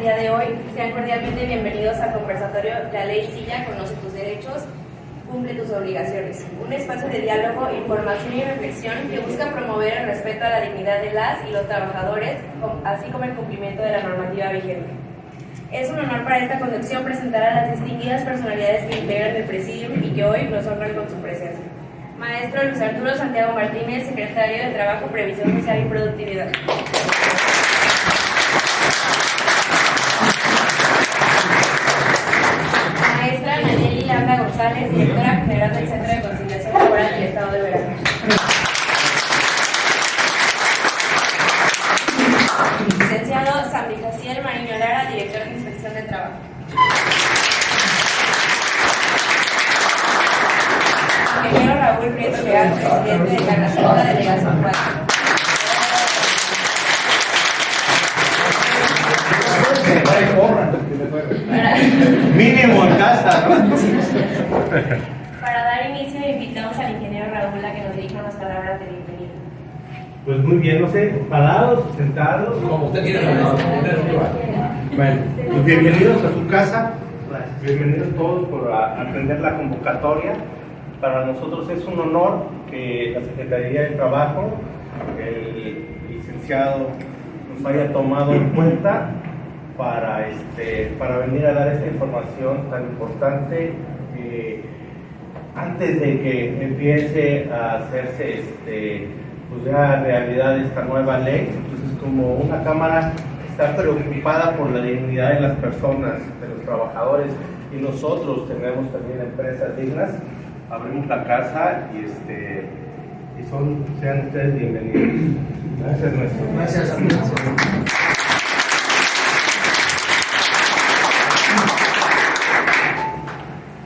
el día de hoy. Sean cordialmente bienvenidos al conversatorio La Ley Silla, conoce tus derechos, cumple tus obligaciones. Un espacio de diálogo, información y reflexión que busca promover el respeto a la dignidad de las y los trabajadores, así como el cumplimiento de la normativa vigente. Es un honor para esta conducción presentar a las distinguidas personalidades que integran el Presidium y que hoy nos honran con su presencia. Maestro Luis Arturo Santiago Martínez, secretario de Trabajo, Previsión Social y Productividad. Maestra Nayeli Landa González, directora general del Centro de Conciliación Laboral del Estado de Veracruz. Licenciado San Jaciel Mariño Lara, director de Inspección de Trabajo. Ingeniero Raúl Prieto Leal, presidente de la segunda delegación 4. Mínimo en casa, ¿no? Para dar inicio, invitamos al ingeniero Raúl a que nos dirija unas palabras de bienvenida. Pues muy bien, no sé, parados, sentados, como usted quiera. Bueno, pues bienvenidos a su casa, bienvenidos todos por atender la convocatoria. Para nosotros es un honor que la Secretaría de Trabajo, el licenciado, nos haya tomado en cuenta para venir a dar esta información tan importante antes de que empiece a hacerse pues ya realidad esta nueva ley. Entonces, como una cámara está preocupada por la dignidad de las personas, de los trabajadores, y nosotros tenemos también empresas dignas, abrimos la casa y sean ustedes bienvenidos. Gracias, maestro. Gracias, amigos.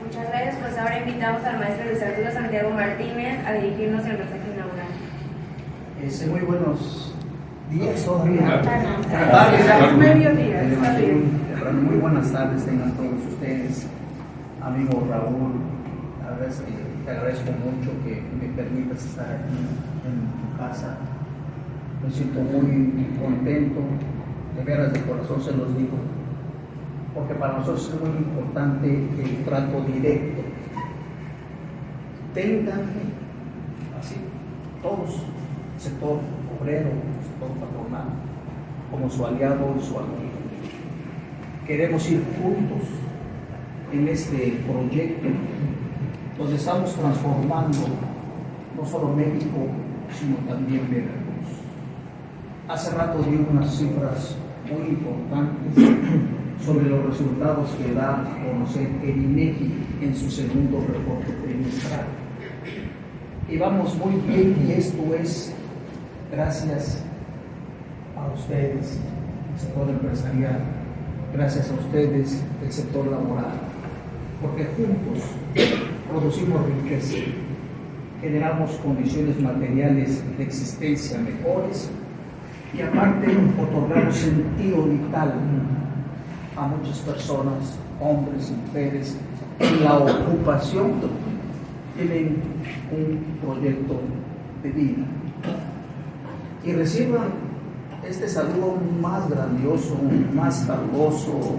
Muchas gracias, pues ahora invitamos al maestro Luis Arturo Santiago Martínez a dirigirnos el mensaje inaugural. Muy buenos días todavía. Mediodía. Muy buenas tardes tengan todos ustedes, amigo Raúl. La verdad es que te agradezco mucho que me permitas estar aquí en tu casa. Me siento muy contento, de veras de corazón se los digo, porque para nosotros es muy importante el trato directo. Tengan así todos, sector obrero, sector patronal, como su aliado y su amigo. Queremos ir juntos en este proyecto donde estamos transformando no solo México, sino también Veracruz. Hace rato di unas cifras muy importantes sobre los resultados que da a conocer el INEGI en su segundo reporte trimestral. Y vamos muy bien, y esto es gracias a ustedes, el sector empresarial, gracias a ustedes, el sector laboral, porque juntos producimos riqueza, generamos condiciones materiales de existencia mejores y aparte otorgamos sentido vital a muchas personas, hombres y mujeres, en la ocupación tienen un proyecto de vida y reciban este saludo más grandioso, más caluroso,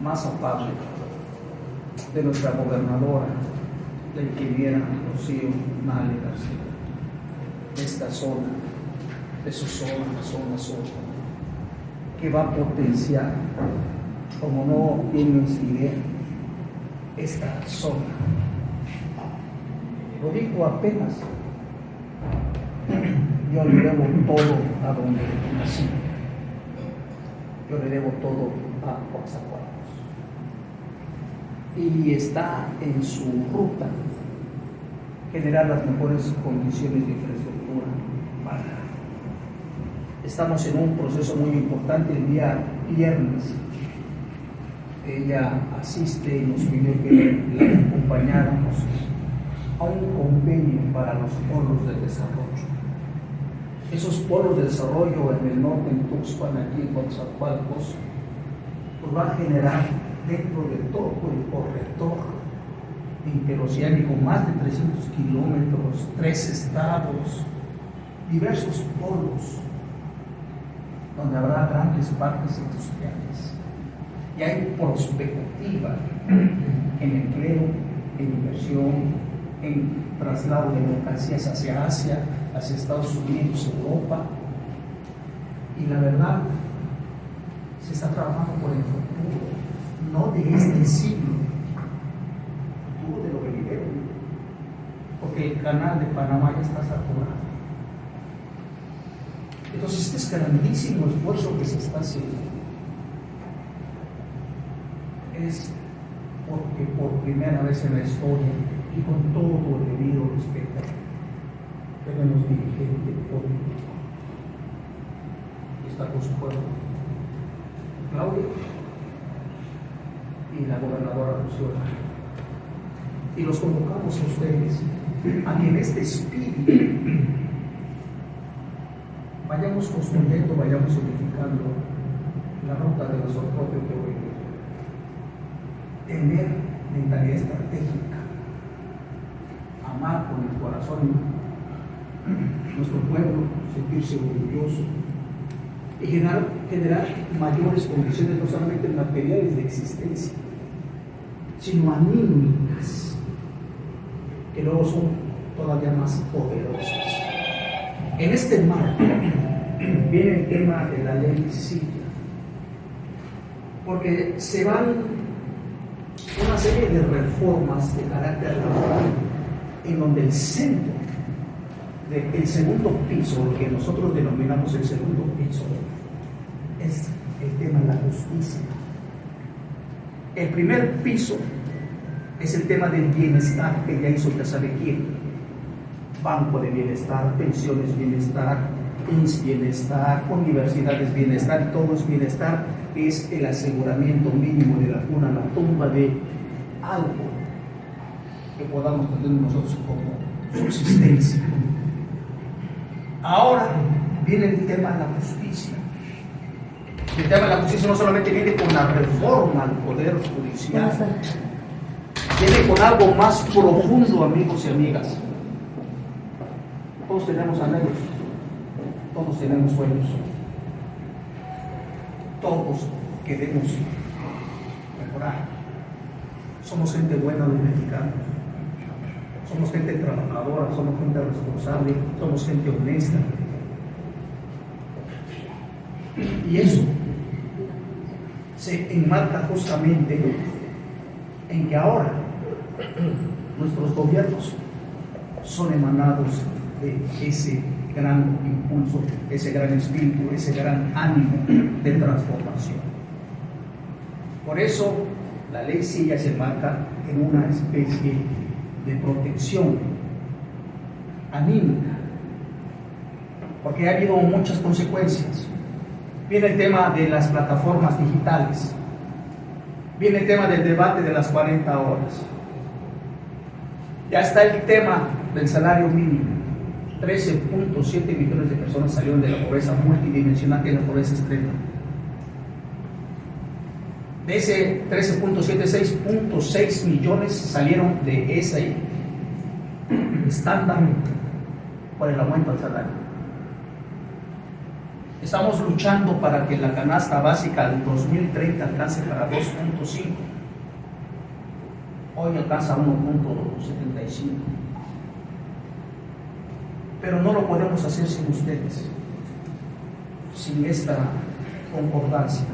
más afable de nuestra gobernadora, la ingeniera Rocío Nale García, de esta zona, de su zona, la zona sur, que va a potenciar, como no tienes idea, esta zona. Lo digo apenas, yo le debo todo a donde nací, yo le debo todo a Coatzacoalcos. Y está en su ruta generar las mejores condiciones de infraestructura para. Estamos en un proceso muy importante. El día viernes ella asiste y nos pidió que la acompañáramos a un convenio para los polos de desarrollo. Esos polos de desarrollo en el norte, en Tuxpan, aquí en Coatzacoalcos, pues va a generar dentro de todo el corredor interoceánico, más de 300 kilómetros, 3 estados, diversos polos donde habrá grandes parques industriales. Y hay perspectiva en empleo, en inversión, en traslado de mercancías hacia Asia, hacia Estados Unidos, Europa. Y la verdad, se está trabajando por el futuro, no de este siglo, el futuro de lo venidero, porque el canal de Panamá ya está saturado. Entonces, este es grandísimo esfuerzo que se está haciendo. Es porque por primera vez en la historia, y con todo el debido respeto, tenemos dirigente político y está con su pueblo, Claudia y la gobernadora Luciola. Y los convocamos a ustedes a que en este espíritu vayamos construyendo, vayamos edificando la ruta de nuestro propio porvenir. Tener mentalidad estratégica, amar con el corazón nuestro pueblo, sentirse orgulloso y generar mayores condiciones, no solamente materiales de existencia, sino anímicas, que luego son todavía más poderosas. En este marco viene el tema de la ley Silla, porque se van una serie de reformas de carácter laboral en donde el centro del segundo piso, lo que nosotros denominamos el segundo piso, es el tema de la justicia. El primer piso es el tema del bienestar, que ya hizo ya sabe quién: Banco de Bienestar, Pensiones Bienestar, INS Bienestar, Universidades Bienestar, y todo es bienestar, es el aseguramiento mínimo de la cuna a la tumba de algo que podamos tener nosotros como subsistencia. Ahora viene el tema de la justicia. El tema de la justicia no solamente viene con la reforma al Poder Judicial, viene con algo más profundo, amigos y amigas. Todos tenemos anhelos, todos tenemos sueños, todos queremos mejorar. Somos gente buena los mexicanos, somos gente trabajadora, somos gente responsable, somos gente honesta. Y eso se enmarca justamente en que ahora nuestros gobiernos son emanados de ese gran impulso, ese gran espíritu, ese gran ánimo de transformación. Por eso la ley Silla se enmarca en una especie de protección anímica, porque ha habido muchas consecuencias. Viene el tema de las plataformas digitales, viene el tema del debate de las 40 horas, ya está el tema del salario mínimo. 13.7 millones de personas salieron de la pobreza multidimensional y de la pobreza extrema. De ese 13.7, 6.6 millones salieron de ese estándar por el aumento al salario. Estamos luchando para que la canasta básica del 2030 alcance para 2.5. Hoy alcanza 1.75. Pero no lo podemos hacer sin ustedes, sin esta concordancia.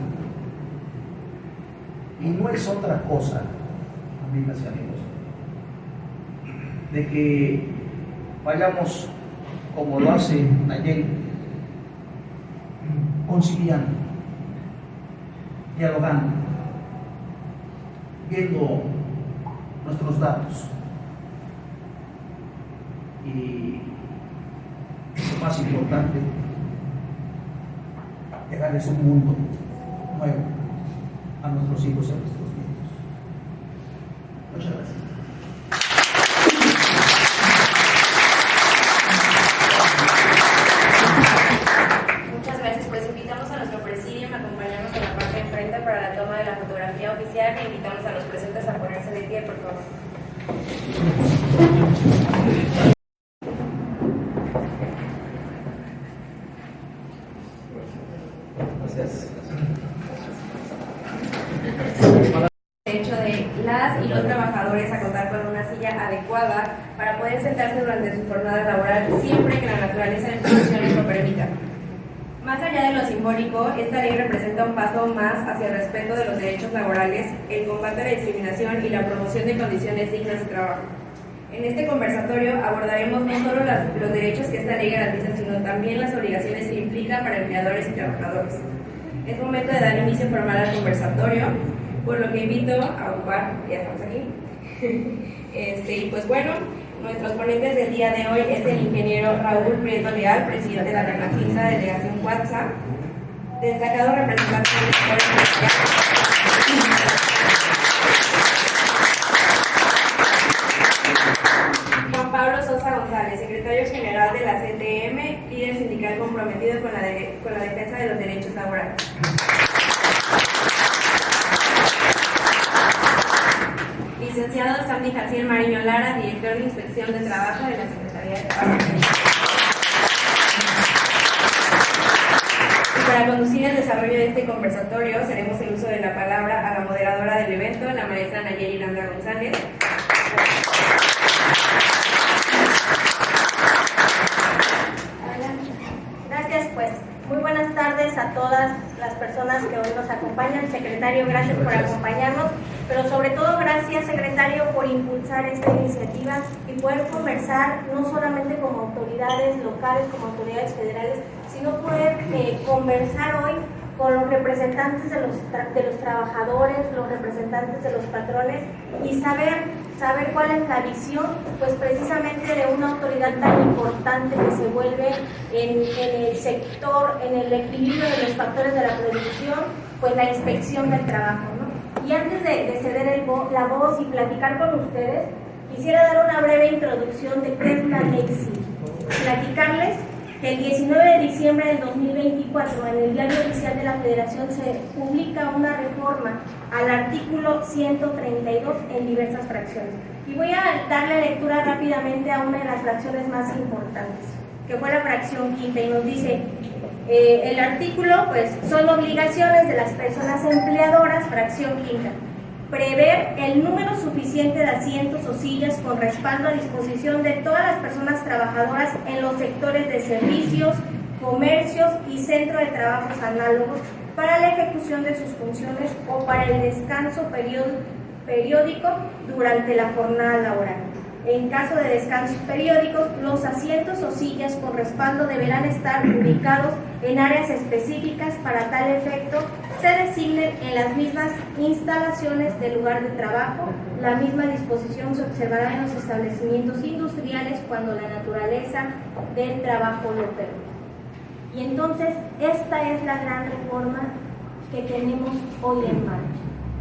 Y no es otra cosa, amigas y amigos, de que vayamos, como lo hace Nayeli, conciliando, dialogando, viendo nuestros datos y lo más importante, dejarles un mundo nuevo a nuestros hijos y a nuestros nietos. Muchas gracias. Muchas gracias. Pues invitamos a nuestro presidium a acompañarnos en la parte de enfrente para la toma de la fotografía oficial e invitamos a los presentes a ponerse de pie, por favor. trabajadores a contar con una silla adecuada para poder sentarse durante su jornada laboral siempre que la naturaleza de las condiciones lo permita. Más allá de lo simbólico, esta ley representa un paso más hacia el respeto de los derechos laborales, el combate a la discriminación y la promoción de condiciones dignas de trabajo. En este conversatorio abordaremos no solo los derechos que esta ley garantiza, sino también las obligaciones que implica para empleadores y trabajadores. Es momento de dar inicio formal al conversatorio, por lo que invito a ocupar, ya estamos aquí. Y pues bueno, nuestros ponentes del día de hoy es el ingeniero Raúl Prieto Leal, presidente de la Renacinta Delegación Cuatza, destacado representante del sector empresarial. Juan Pablo Sosa González, secretario general de la CTM, líder sindical comprometido con la defensa de los derechos laborales. Licenciado Sandy Jaciel Mariño Lara, director de Inspección de Trabajo de la Secretaría de Trabajo. Y para conducir el desarrollo de este conversatorio, haremos el uso de la palabra a la moderadora del evento, la maestra Nayeli Landa González. Gracias, pues. Muy buenas tardes a todas las personas que hoy nos acompañan. Secretario, gracias por acompañarnos, pero sobre todo gracias, secretario, por impulsar esta iniciativa y poder conversar no solamente como autoridades locales, como autoridades federales, sino poder conversar hoy con los representantes de los trabajadores, los representantes de los patrones y saber cuál es la visión, pues precisamente de una autoridad tan importante que se vuelve en el sector, en el equilibrio de los factores de la producción, pues la inspección del trabajo, ¿no? Y antes de ceder la voz y platicar con ustedes, quisiera dar una breve introducción de qué es la ley CIL. Platicarles que el 19 de diciembre del 2024 en el Diario Oficial de la Federación se publica una reforma al artículo 132 en diversas fracciones. Y voy a darle lectura rápidamente a una de las fracciones más importantes, que fue la fracción quinta, y nos dice, el artículo, pues, son obligaciones de las personas empleadoras, fracción quinta, prever el número suficiente de asientos o sillas con respaldo a disposición de todas las personas trabajadoras en los sectores de servicios, comercios y centro de trabajos análogos para la ejecución de sus funciones o para el descanso periódico durante la jornada laboral. En caso de descansos periódicos, los asientos o sillas con respaldo deberán estar ubicados en áreas específicas para tal efecto, se designen en las mismas instalaciones del lugar de trabajo. La misma disposición se observará en los establecimientos industriales cuando la naturaleza del trabajo lo permite. Y entonces, esta es la gran reforma que tenemos hoy en marcha.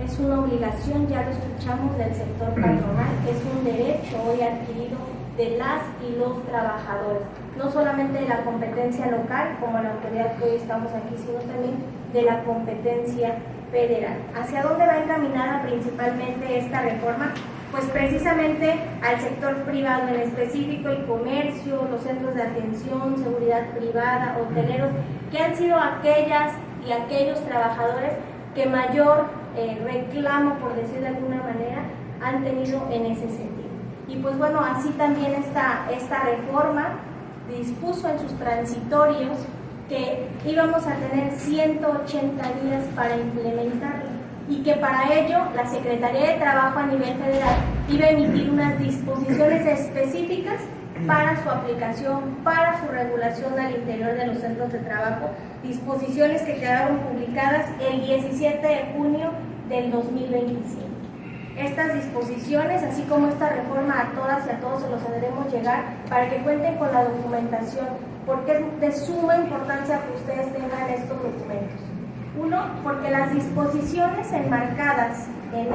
Es una obligación, ya lo escuchamos, del sector patronal, es un derecho hoy adquirido de las y los trabajadores, no solamente de la competencia local, como la autoridad que hoy estamos aquí, sino también de la competencia federal. ¿Hacia dónde va encaminada principalmente esta reforma? Pues precisamente al sector privado en específico, el comercio, los centros de atención, seguridad privada, hoteleros, que han sido aquellas y aquellos trabajadores que mayor reclamo, por decir de alguna manera, han tenido en ese sentido. Y pues bueno, así también esta reforma dispuso en sus transitorios que íbamos a tener 180 días para implementarla y que para ello la Secretaría de Trabajo a nivel federal iba a emitir unas disposiciones específicas para su aplicación, para su regulación al interior de los centros de trabajo, disposiciones que quedaron publicadas el 17 de junio del 2025. Estas disposiciones, así como esta reforma, a todas y a todos se los haremos llegar para que cuenten con la documentación, porque es de suma importancia que ustedes tengan estos documentos. Uno, porque las disposiciones enmarcadas en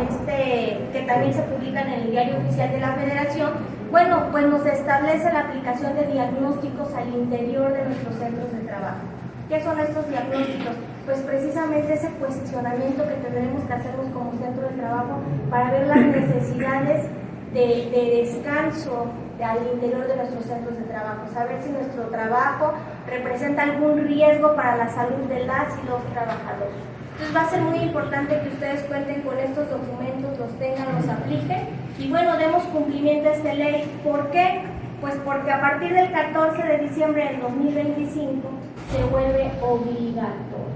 que también se publican en el Diario Oficial de la Federación, bueno, pues nos establece la aplicación de diagnósticos al interior de nuestros centros de trabajo. ¿Qué son estos diagnósticos? Pues precisamente ese cuestionamiento que tendremos que hacernos como centro de trabajo para ver las necesidades de descanso al interior de nuestros centros de trabajo, saber si nuestro trabajo representa algún riesgo para la salud de las y los trabajadores. Entonces va a ser muy importante que ustedes cuenten con estos documentos, los tengan, los apliquen demos cumplimiento a esta ley. ¿Por qué? Pues porque a partir del 14 de diciembre del 2025 se vuelve obligatorio.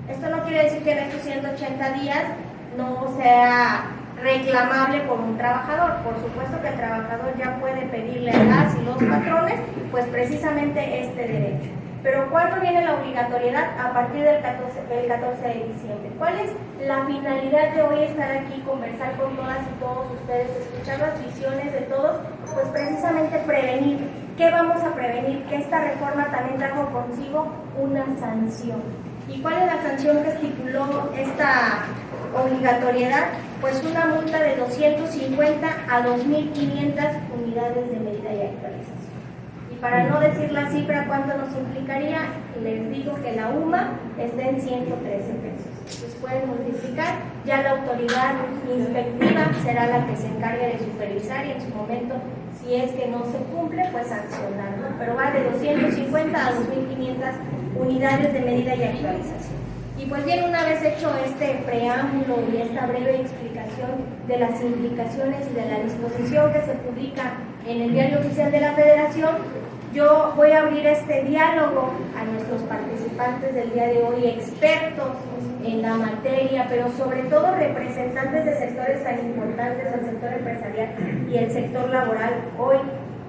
Esto no quiere decir que en estos 180 días no sea reclamable por un trabajador. Por supuesto que el trabajador ya puede pedirle a las y los patrones, pues precisamente este derecho. Pero ¿cuándo viene la obligatoriedad? A partir del 14 de diciembre. ¿Cuál es la finalidad de hoy estar aquí, conversar con todas y todos ustedes, escuchar las visiones de todos? Pues precisamente prevenir. ¿Qué vamos a prevenir? Que esta reforma también trajo consigo una sanción. ¿Y cuál es la sanción que estipuló esta obligatoriedad? Pues una multa de 250 a 2.500 unidades de medida y actualización. Y para no decir la cifra cuánto nos implicaría, les digo que la UMA está en 113 pesos. Entonces pueden multiplicar, ya la autoridad inspectiva será la que se encargue de supervisar y en su momento, si es que no se cumple, pues sancionarlo. Pero va de 250 a 2.500 unidades de medida y actualización. Y pues bien, una vez hecho este preámbulo y esta breve explicación de las implicaciones y de la disposición que se publica en el Diario Oficial de la Federación, yo voy a abrir este diálogo a nuestros participantes del día de hoy, expertos en la materia, pero sobre todo representantes de sectores tan importantes, el sector empresarial y el sector laboral. Hoy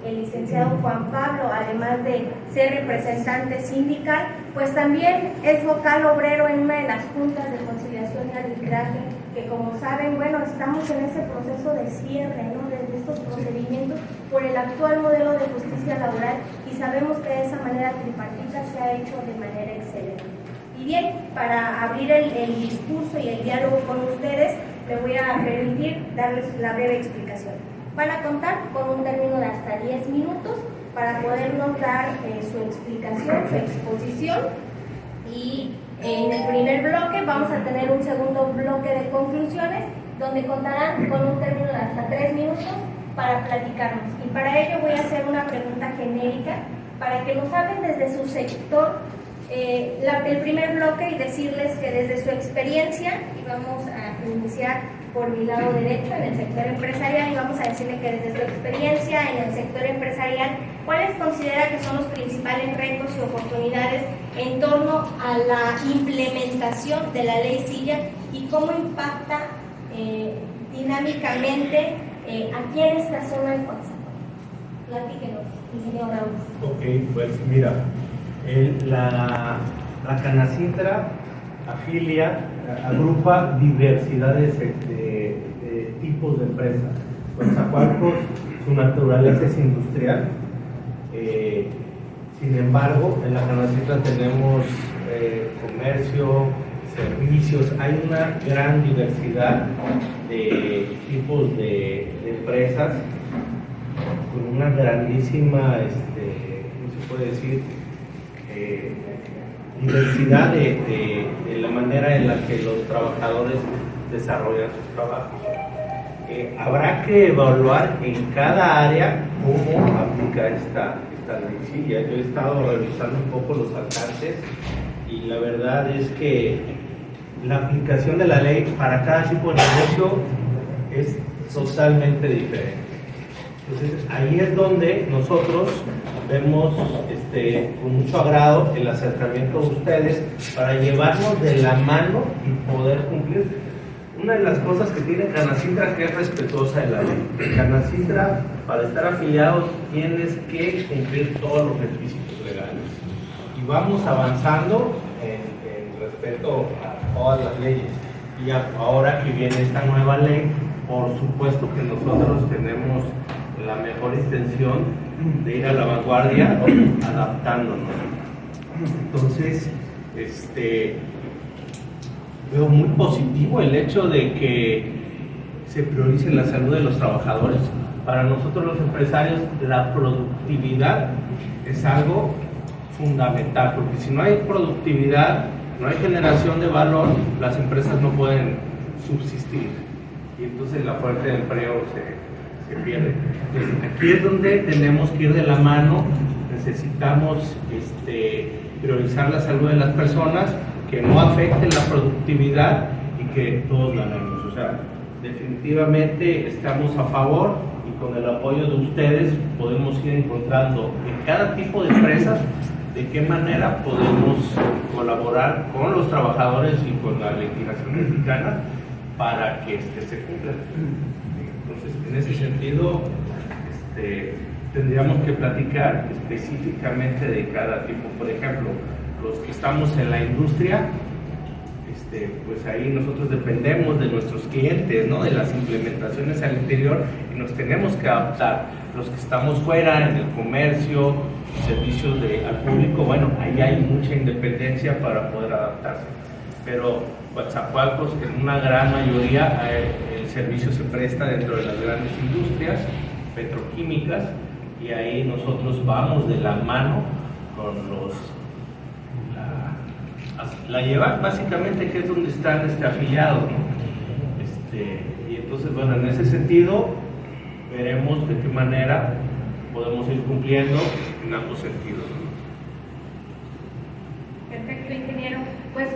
el licenciado Juan Pablo, además de ser representante sindical, pues también es vocal obrero en una de las juntas de conciliación y arbitraje, que como saben, bueno, estamos en ese proceso de cierre, ¿no?, de estos procedimientos por el actual modelo de justicia laboral, y sabemos que de esa manera tripartita se ha hecho de manera excelente. Y bien, para abrir el discurso y el diálogo con ustedes, me voy a permitir darles la breve explicación. Van a contar con un término de hasta 10 minutos para podernos dar su explicación, su exposición, y en el primer bloque vamos a tener un segundo bloque de conclusiones donde contarán con un término de hasta 3 minutos para platicarnos. Y para ello voy a hacer una pregunta genérica para que nos hablen desde su sector el primer bloque, y decirles que desde su experiencia, y vamos a iniciar por mi lado derecho en el sector empresarial, y vamos a decirle que desde su experiencia en el sector empresarial, ¿cuáles considera que son los principales retos y oportunidades en torno a la implementación de la ley Silla y cómo impacta dinámicamente aquí en esta zona del Coatzacoalcos? Platíquenos, ingeniero Raúl. Ok, pues mira, la Canacintra agrupa diversidades de tipos de empresas. Coatzacoalcos, su naturaleza es industrial. Sin embargo, en la Canacintra tenemos comercio, servicios, hay una gran diversidad de tipos de empresas con una grandísima, ¿cómo se puede decir? Diversidad de la manera en la que los trabajadores desarrollan sus trabajos. Habrá que evaluar en cada área cómo aplicar esta ley. Sí, yo he estado revisando un poco los alcances y la verdad es que la aplicación de la ley para cada tipo de negocio es totalmente diferente. Entonces ahí es donde nosotros vemos con mucho agrado el acercamiento de ustedes para llevarnos de la mano y poder cumplir. Una de las cosas que tiene Canacintra, que es respetuosa de la ley. Canacintra, para estar afiliados, tienes que cumplir todos los requisitos legales. Y vamos avanzando en respeto a todas las leyes. Y ahora que viene esta nueva ley, por supuesto que nosotros tenemos la mejor intención de ir a la vanguardia adaptándonos. Entonces, veo muy positivo el hecho de que se priorice la salud de los trabajadores. Para nosotros los empresarios, la productividad es algo fundamental, porque si no hay productividad, no hay generación de valor, las empresas no pueden subsistir y entonces la fuente de empleo se pierde. Entonces, aquí es donde tenemos que ir de la mano. Necesitamos priorizar la salud de las personas, que no afecten la productividad y que todos ganemos. O sea, definitivamente estamos a favor y con el apoyo de ustedes podemos ir encontrando en cada tipo de empresas de qué manera podemos colaborar con los trabajadores y con la legislación mexicana para que se cumpla. Entonces, en ese sentido, tendríamos que platicar específicamente de cada tipo. Por ejemplo, los que estamos en la industria, pues ahí nosotros dependemos de nuestros clientes, ¿no? De las implementaciones al interior y nos tenemos que adaptar. Los que estamos fuera, en el comercio, servicios al público, bueno, ahí hay mucha independencia para poder adaptarse. Pero Coatzacoalcos, en una gran mayoría, el servicio se presta dentro de las grandes industrias petroquímicas y ahí nosotros vamos de la mano con la llevan básicamente, que es donde están afiliados, ¿no? Y entonces, bueno, en ese sentido veremos de qué manera podemos ir cumpliendo en ambos sentidos, ¿no? Perfecto, ingeniero. Pues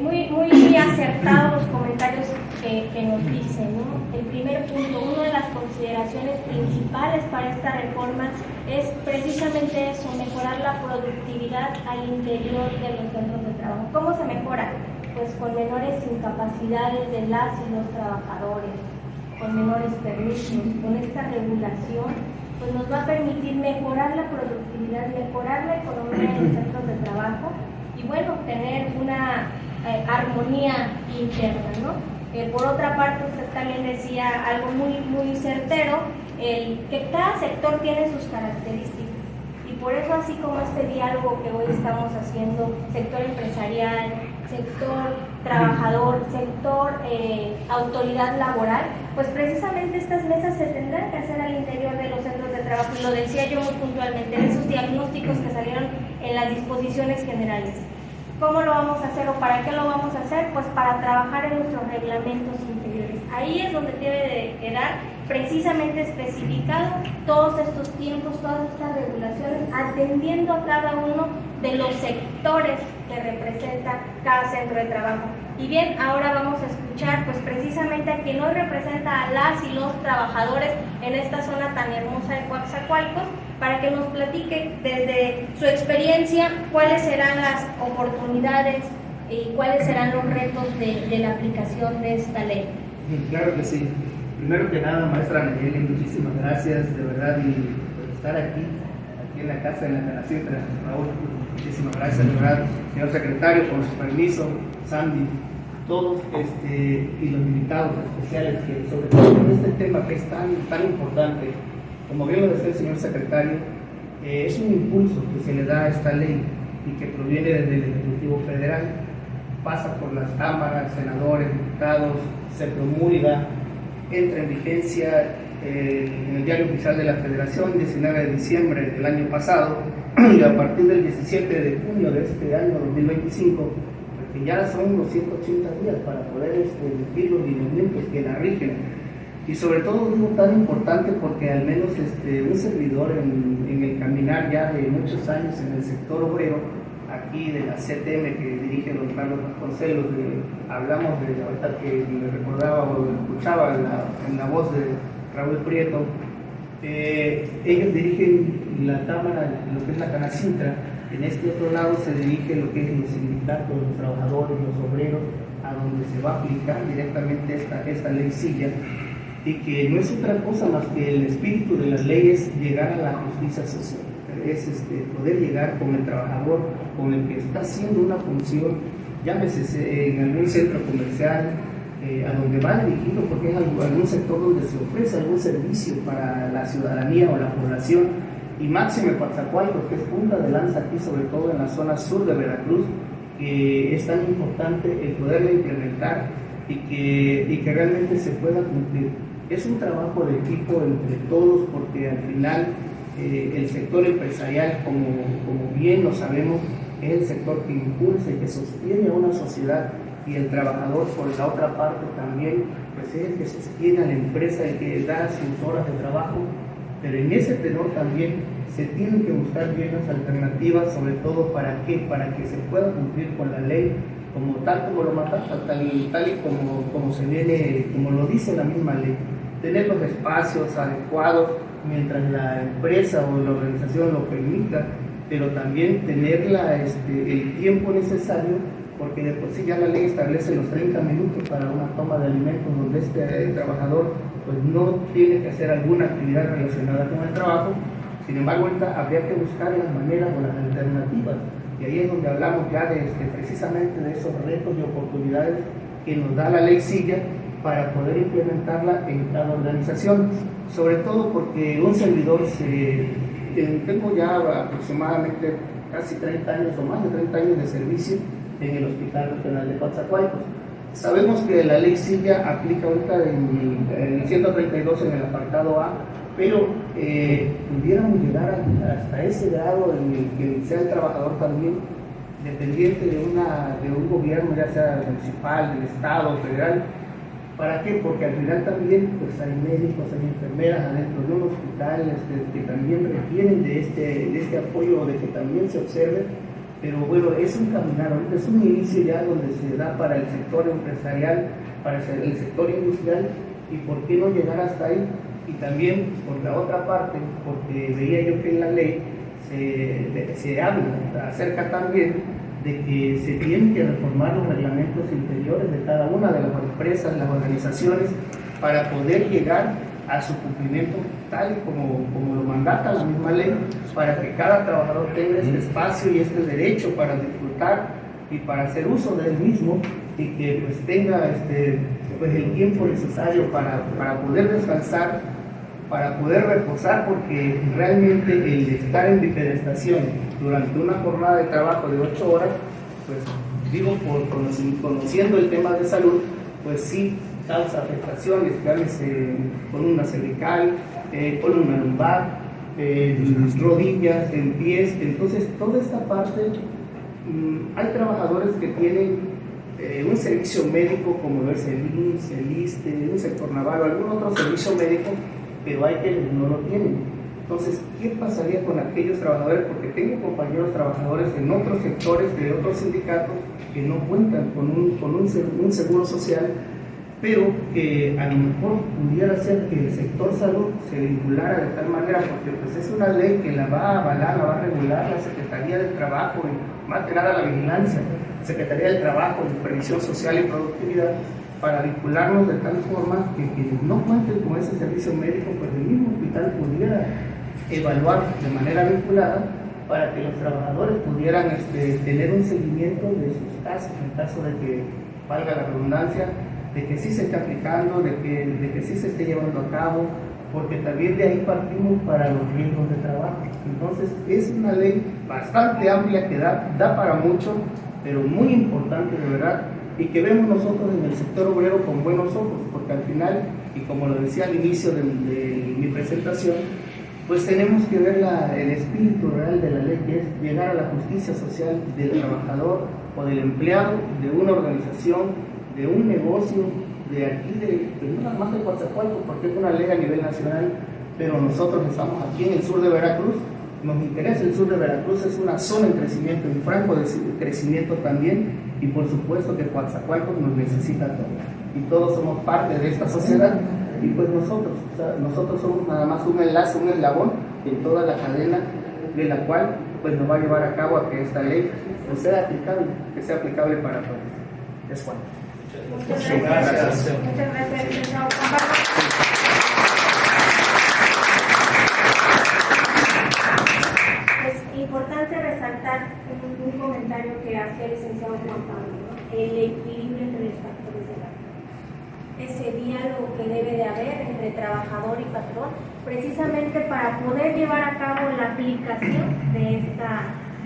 muy acertados los comentarios que nos dicen, ¿no? El primer punto, una de las consideraciones principales para esta reforma es precisamente eso, mejorar la productividad al interior de los centros de trabajo. ¿Cómo se mejora? Pues con menores incapacidades de las y los trabajadores, con menores permisos, con esta regulación, pues nos va a permitir mejorar la productividad, mejorar la economía en los centros de trabajo y bueno, tener una armonía interna, ¿no? Por otra parte, usted también decía algo muy certero, que cada sector tiene sus características y por eso, así como este diálogo que hoy estamos haciendo, sector empresarial, sector trabajador, sector autoridad laboral, pues precisamente estas mesas se tendrán que hacer al interior de los centros de trabajo, y lo decía yo muy puntualmente, en esos diagnósticos que salieron en las disposiciones generales. ¿Cómo lo vamos a hacer o para qué lo vamos a hacer? Pues para trabajar en nuestros reglamentos interiores. Ahí es donde debe de quedar precisamente especificado todos estos tiempos, todas estas regulaciones, atendiendo a cada uno de los sectores que representa cada centro de trabajo. Y bien, ahora vamos a escuchar pues precisamente a quien hoy representa a las y los trabajadores en esta zona tan hermosa de Coatzacoalcos, para que nos platique desde su experiencia cuáles serán las oportunidades y cuáles serán los retos de la aplicación de esta ley. Claro que sí. Primero que nada, maestra Nayeli, muchísimas gracias de verdad y por estar aquí en la casa, en la Canacintra. Raúl, muchísimas gracias de verdad. Señor secretario, con su permiso, Sandy, todos y los invitados especiales que sobre todo en este tema que es tan importante. Como bien lo decía el señor secretario, es un impulso que se le da a esta ley y que proviene desde el Ejecutivo Federal, pasa por las cámaras, senadores, diputados, se promulga, entra en vigencia en el Diario Oficial de la Federación el 19 de diciembre del año pasado, y a partir del 17 de junio de este año 2025, porque ya son los 180 días para poder emitir los lineamientos que la rigen. Y sobre todo digo tan importante porque al menos un servidor en el caminar ya de muchos años en el sector obrero, aquí de la CTM que dirige don Carlos Vasconcelos, hablamos de ahorita que me recordaba o escuchaba en la voz de Raúl Prieto, ellos dirigen la Cámara, lo que es la Canacintra, en este otro lado se dirige lo que es los sindicatos, los trabajadores, los obreros, a donde se va a aplicar directamente esta ley silla, y que no es otra cosa más que el espíritu de las leyes, llegar a la justicia social, es poder llegar con el trabajador, con el que está haciendo una función, llámese en algún centro comercial, a donde va dirigido, porque es algún sector donde se ofrece algún servicio para la ciudadanía o la población, y máxime Coatzacoalcos, que es punta de lanza aquí, sobre todo en la zona sur de Veracruz, que es tan importante el poderla implementar y que realmente se pueda cumplir. Es un trabajo de equipo entre todos, porque al final el sector empresarial, como bien lo sabemos, es el sector que impulsa y que sostiene a una sociedad, y el trabajador por la otra parte también pues es el que sostiene a la empresa, el que da sus horas de trabajo. Pero en ese tenor también se tienen que buscar bien las alternativas, sobre todo para que se pueda cumplir con la ley tal como lo mata, tal y como se viene, como lo dice la misma ley, tener los espacios adecuados mientras la empresa o la organización lo permita, pero también tener el tiempo necesario, porque de por sí ya la ley establece los 30 minutos para una toma de alimentos, donde este trabajador pues no tiene que hacer alguna actividad relacionada con el trabajo. Sin embargo, ahorita habría que buscar las maneras o las alternativas, y ahí es donde hablamos ya precisamente de esos retos y oportunidades que nos da la ley Silla para poder implementarla en cada organización, sobre todo porque un servidor, tengo ya aproximadamente casi 30 años o más de 30 años de servicio en el Hospital Regional de Coatzacoalcos. Sabemos que la ley Silla aplica ahorita en el 132 en el apartado A, pero pudiéramos llegar hasta ese grado en el que sea el trabajador también dependiente de un gobierno, ya sea municipal, del estado, federal. ¿Para qué? Porque al final también pues, hay médicos, hay enfermeras adentro de un hospital que también requieren de este apoyo, de que también se observe. Pero bueno, es un caminar, ahorita es un inicio ya donde se da para el sector empresarial, para el sector industrial, y por qué no llegar hasta ahí. Y también, por la otra parte, porque veía yo que en la ley se habla acerca también de que se tienen que reformar los reglamentos interiores de cada una de las empresas, las organizaciones, para poder llegar a su cumplimiento tal como lo mandata la misma ley, para que cada trabajador tenga este espacio y este derecho para disfrutar y para hacer uso del mismo, y que pues tenga pues el tiempo necesario para poder descansar, para poder reposar, porque realmente el estar en bipedestación durante una jornada de trabajo de 8 horas, pues digo, conociendo el tema de salud, pues sí causa afectaciones, columna cervical, columna lumbar, rodillas, en pies. Entonces toda esta parte, hay trabajadores que tienen un servicio médico como es el IMSS, el ISSSTE, un sector naval o algún otro servicio médico, pero hay quienes no lo tienen. Entonces, ¿qué pasaría con aquellos trabajadores? Porque tengo compañeros trabajadores en otros sectores, de otros sindicatos, que no cuentan con un seguro social, pero que a lo mejor pudiera ser que el sector salud se vinculara de tal manera, porque pues es una ley que la va a avalar, la va a regular la Secretaría del Trabajo, y más que nada la vigilancia, Secretaría del Trabajo, Supervisión Social y Productividad, para vincularnos de tal forma que quienes no cuenten con ese servicio médico, pues el mismo hospital pudiera evaluar de manera vinculada para que los trabajadores pudieran tener un seguimiento de sus casos, en caso de que, valga la redundancia, de que sí se esté aplicando, de que sí se esté llevando a cabo, porque también de ahí partimos para los riesgos de trabajo. Entonces es una ley bastante amplia que da para mucho, pero muy importante de verdad, y que vemos nosotros en el sector obrero con buenos ojos, porque al final, y como lo decía al inicio de mi presentación, pues tenemos que ver el espíritu real de la ley, que es llegar a la justicia social del trabajador o del empleado de una organización, de un negocio, de aquí, no nada más de Coatzacoalcos, porque es una ley a nivel nacional, pero nosotros estamos aquí en el sur de Veracruz. Nos interesa el sur de Veracruz, es una zona en crecimiento, en franco de crecimiento también, y por supuesto que Coatzacoalcos nos necesita a todos, y todos somos parte de esta sociedad, y pues nosotros somos nada más un enlace, un eslabón en toda la cadena, de la cual pues nos va a llevar a cabo a que esta ley pues, sea aplicable para todos. Es cuanto. Muchas gracias. Muchas gracias, licenciado. Es importante resaltar un comentario que hacía el licenciado Juan Pablo, ¿no? El equilibrio entre los factores de la vida. Ese diálogo que debe de haber entre trabajador y patrón, precisamente para poder llevar a cabo la aplicación de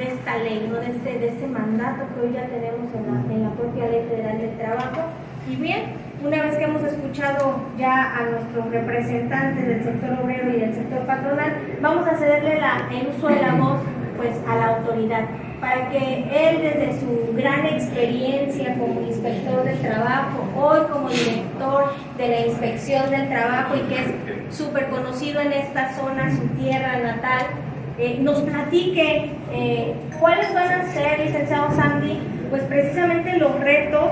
esta ley, ¿no? de este mandato que hoy ya tenemos en la propia Ley Federal del Trabajo. Y bien, una vez que hemos escuchado ya a nuestros representantes del sector obrero y del sector patronal, vamos a cederle el uso de la voz pues, a la autoridad, para que él, desde su gran experiencia como inspector del trabajo, hoy como director de la inspección del trabajo, y que es súper conocido en esta zona, su tierra natal, nos platique cuáles van a ser, licenciado Sandy, pues precisamente los retos,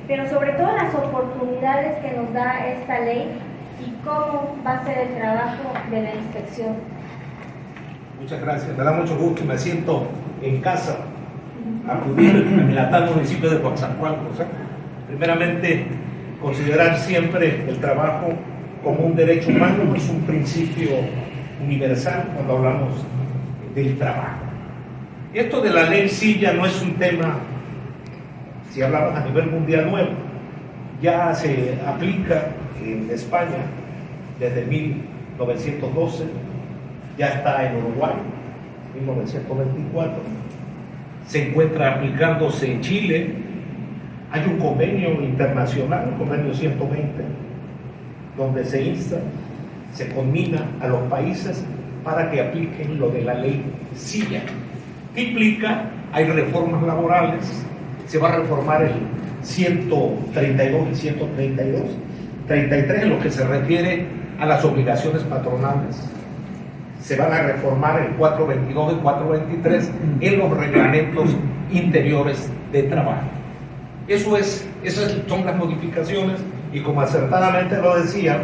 pero sobre todo las oportunidades que nos da esta ley y cómo va a ser el trabajo de la inspección. Muchas gracias, me da mucho gusto, me siento en casa, acudir en el tal municipio de Coatzacoalcos. Primeramente, considerar siempre el trabajo como un derecho humano, es un principio universal cuando hablamos del trabajo. Y esto de la ley Silla no es un tema, si hablamos a nivel mundial, nuevo. Ya se aplica en España desde 1912, ya está en Uruguay, 1924, se encuentra aplicándose en Chile. Hay un convenio internacional, el convenio 120, donde se insta, se conmina a los países para que apliquen lo de la ley Silla. ¿Qué implica? Hay reformas laborales, se va a reformar el 132 y 132, 33 en lo que se refiere a las obligaciones patronales. Se van a reformar el 422 y 423 en los reglamentos interiores de trabajo. Esas son las modificaciones y, como acertadamente lo decía,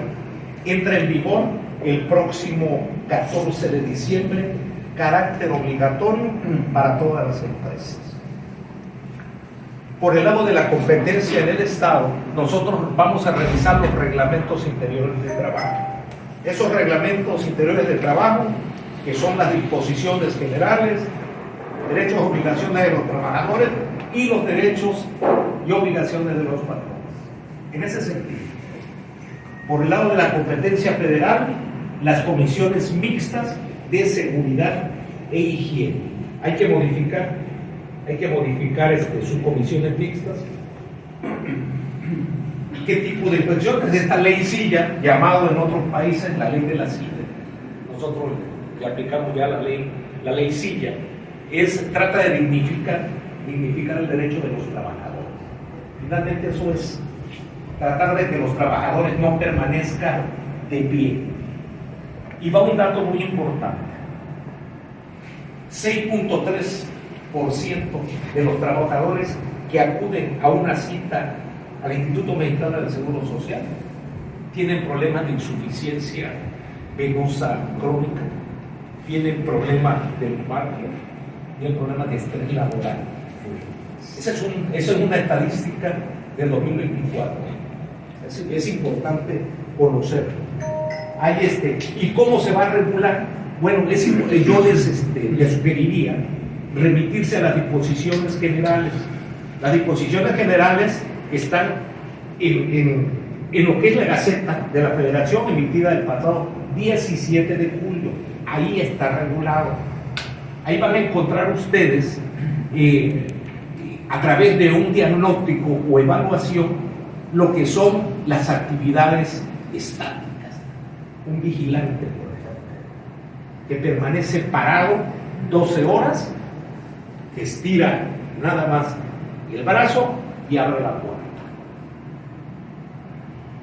entra en vigor el próximo 14 de diciembre, carácter obligatorio para todas las empresas. Por el lado de la competencia en el Estado, nosotros vamos a revisar los reglamentos interiores de trabajo. Esos reglamentos interiores de trabajo, que son las disposiciones generales, derechos y obligaciones de los trabajadores y los derechos y obligaciones de los patrones. En ese sentido, por el lado de la competencia federal, las comisiones mixtas de seguridad e higiene. Hay que modificar sus comisiones mixtas. ¿Qué tipo de inspecciones? Esta ley Silla, llamado en otros países la ley de la silla. Nosotros le aplicamos ya la ley Silla. Trata de dignificar el derecho de los trabajadores. Finalmente eso es tratar de que los trabajadores no permanezcan de pie. Y va un dato muy importante. 6.3% de los trabajadores que acuden a una cita al Instituto Mexicano del Seguro Social tienen problemas de insuficiencia venosa crónica, tienen problemas de lumbalgia, tienen problemas de estrés laboral. Esa es una estadística del 2024. Es importante conocerlo. ¿Y cómo se va a regular? Bueno, yo les sugeriría remitirse a las disposiciones generales. Las disposiciones generales están en lo que es la Gaceta de la Federación, emitida el pasado 17 de julio. Ahí está regulado. Ahí van a encontrar ustedes, a través de un diagnóstico o evaluación, lo que son las actividades estáticas. Un vigilante, por ejemplo, que permanece parado 12 horas, que estira nada más el brazo y abre la puerta.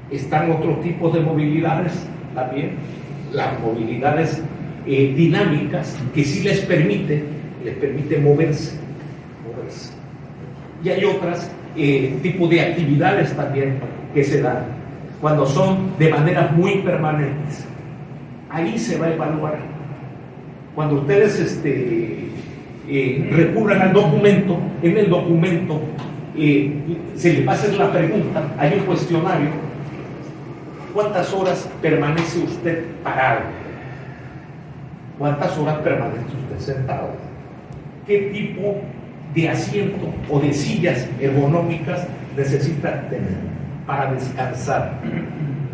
Están otros tipos de movilidades también, las movilidades dinámicas, que sí les permite moverse. Y hay otras tipos de actividades también que se dan cuando son de maneras muy permanentes. Ahí se va a evaluar. Cuando ustedes recurran al documento, en el documento se les va a hacer la pregunta, hay un cuestionario: ¿cuántas horas permanece usted parado? ¿Cuántas horas permanece usted sentado? ¿Qué tipo de asiento o de sillas ergonómicas necesita tener para descansar?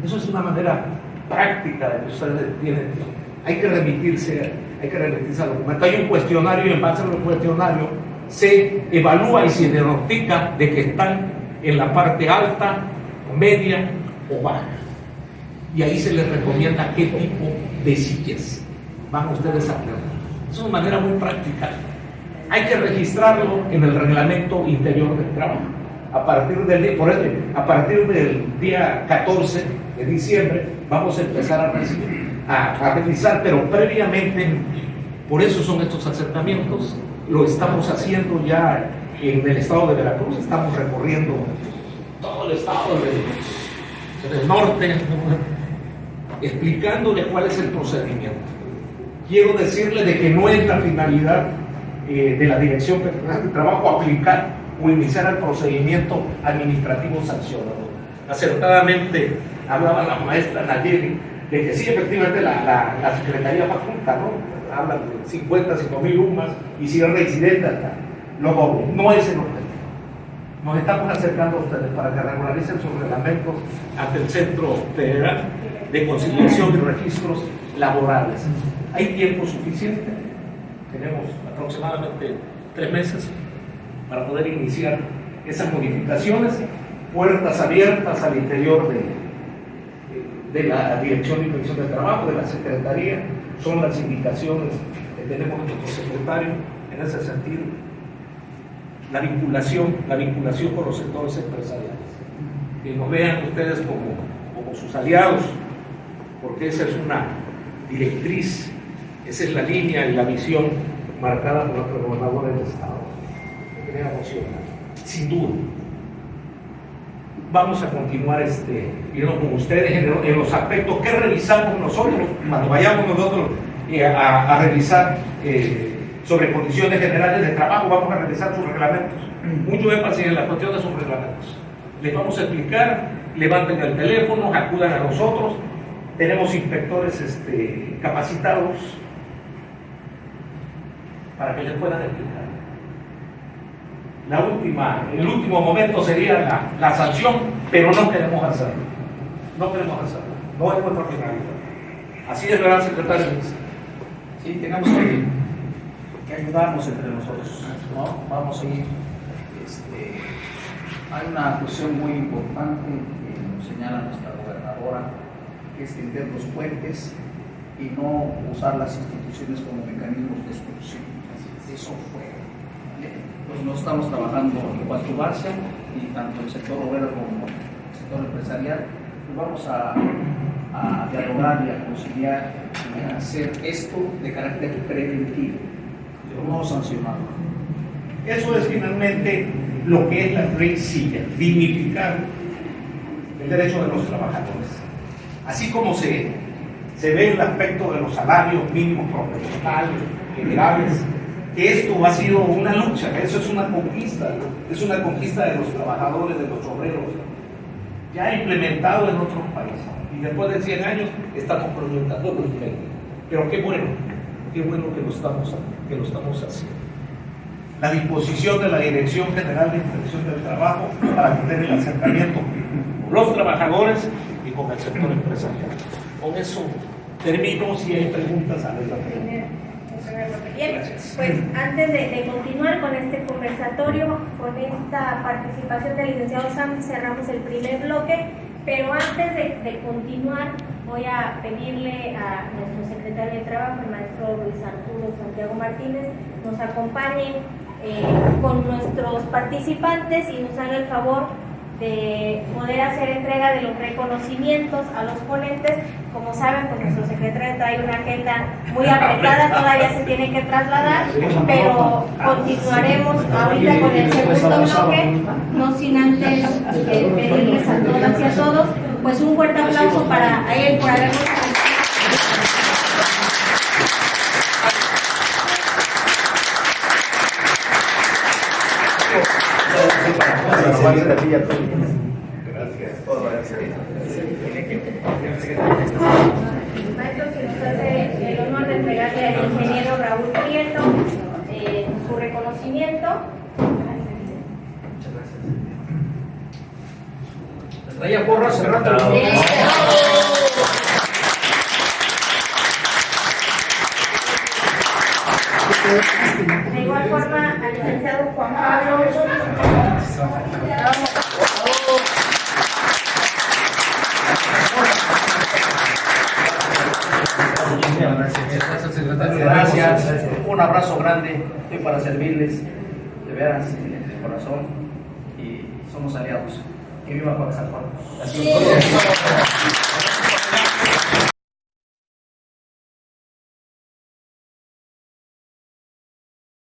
Eso es una manera práctica de que ustedes tienen. Hay que remitirse al documento. Hay un cuestionario y en base al cuestionario se evalúa y se diagnostica de que están en la parte alta, media o baja. Y ahí se les recomienda qué tipo de sillas van ustedes a tener. Es una manera muy práctica. Hay que registrarlo en el reglamento interior del trabajo. A partir del día 14 de diciembre vamos a empezar a revisar, pero previamente, por eso son estos acercamientos, lo estamos haciendo ya en el estado de Veracruz, estamos recorriendo todo el estado del norte, explicándole cuál es el procedimiento. Quiero decirle de que no es la finalidad de la Dirección Federal de Trabajo aplicar o iniciar el procedimiento administrativo sancionador. Acertadamente hablaba la maestra Nayeli de que sí, efectivamente la Secretaría faculta, ¿no? Habla de 55,000 UMAS y si es reincidente hasta lo doble. No es el objetivo. Nos estamos acercando a ustedes para que regularicen sus reglamentos ante el Centro Federal de Conciliación y Registros Laborales. Hay tiempo suficiente, tenemos aproximadamente 3 meses para poder iniciar esas modificaciones, puertas abiertas al interior de la Dirección de Inspección del Trabajo, de la Secretaría, son las indicaciones que tenemos nuestro secretario en ese sentido. La vinculación con los sectores empresariales. Que nos vean ustedes como sus aliados, porque esa es una directriz, esa es la línea y la visión marcada por nuestro gobernador del Estado. Que quería emocionar, sin duda. Vamos a continuar viendo con ustedes en los aspectos que revisamos nosotros, cuando vayamos nosotros a revisar sobre condiciones generales de trabajo, vamos a revisar sus reglamentos. Mucho énfasis en la cuestión de sus reglamentos. Les vamos a explicar, levanten el teléfono, acudan a nosotros. Tenemos inspectores capacitados para que les puedan explicar. El último momento sería la sanción, pero no queremos hacerlo. No queremos hacerlo. No es nuestra finalidad. Así es, ¿verdad, secretario? Sí, tenemos que ayudarnos entre nosotros, ¿no? Vamos a ir. Hay una cuestión muy importante que nos señala nuestra gobernadora, que es tender los puentes y no usar las instituciones como mecanismos de exclusión. Eso fue. Pues no estamos trabajando en coadyuvancia y tanto el sector obrero como el sector empresarial, pues vamos a dialogar y a conciliar y a hacer esto de carácter preventivo, no sancionado. Eso es finalmente lo que es la ley SIGA, dignificar el derecho de los trabajadores. Así como se ve el aspecto de los salarios mínimos profesionales, generales, que esto ha sido una lucha, eso es una conquista de los trabajadores, de los obreros, ya implementado en otros países. Y después de 100 años estamos proyectando los medios. Pero qué bueno que lo estamos haciendo. La disposición de la Dirección General de Inspección del Trabajo para tener el acercamiento con los trabajadores y con el sector empresarial. Con eso termino. Si hay preguntas, adelante. Bien, pues antes de continuar con este conversatorio, con esta participación del licenciado Sam, cerramos el primer bloque, pero antes de continuar voy a pedirle a nuestro secretario de Trabajo, el maestro Luis Arturo Santiago Martínez, nos acompañe con nuestros participantes y nos haga el favor de poder hacer entrega de los reconocimientos a los ponentes. Como saben, pues nuestro secretario trae una agenda muy apretada, todavía se tiene que trasladar, pero continuaremos ahorita con el segundo bloque, no sin antes pedirles a todas y a todos, pues un fuerte aplauso para él por habernos acompañado. Maestro, si nos hace el honor de entregarle al ingeniero Raúl Prieto su reconocimiento. Muchas gracias. Traía porras hace rato. De igual forma, al licenciado Juan Pablo. Gracias, secretario. Gracias. Un abrazo grande. Estoy para servirles, de veras, de corazón. Y somos aliados. Que viva Coaxacualcos.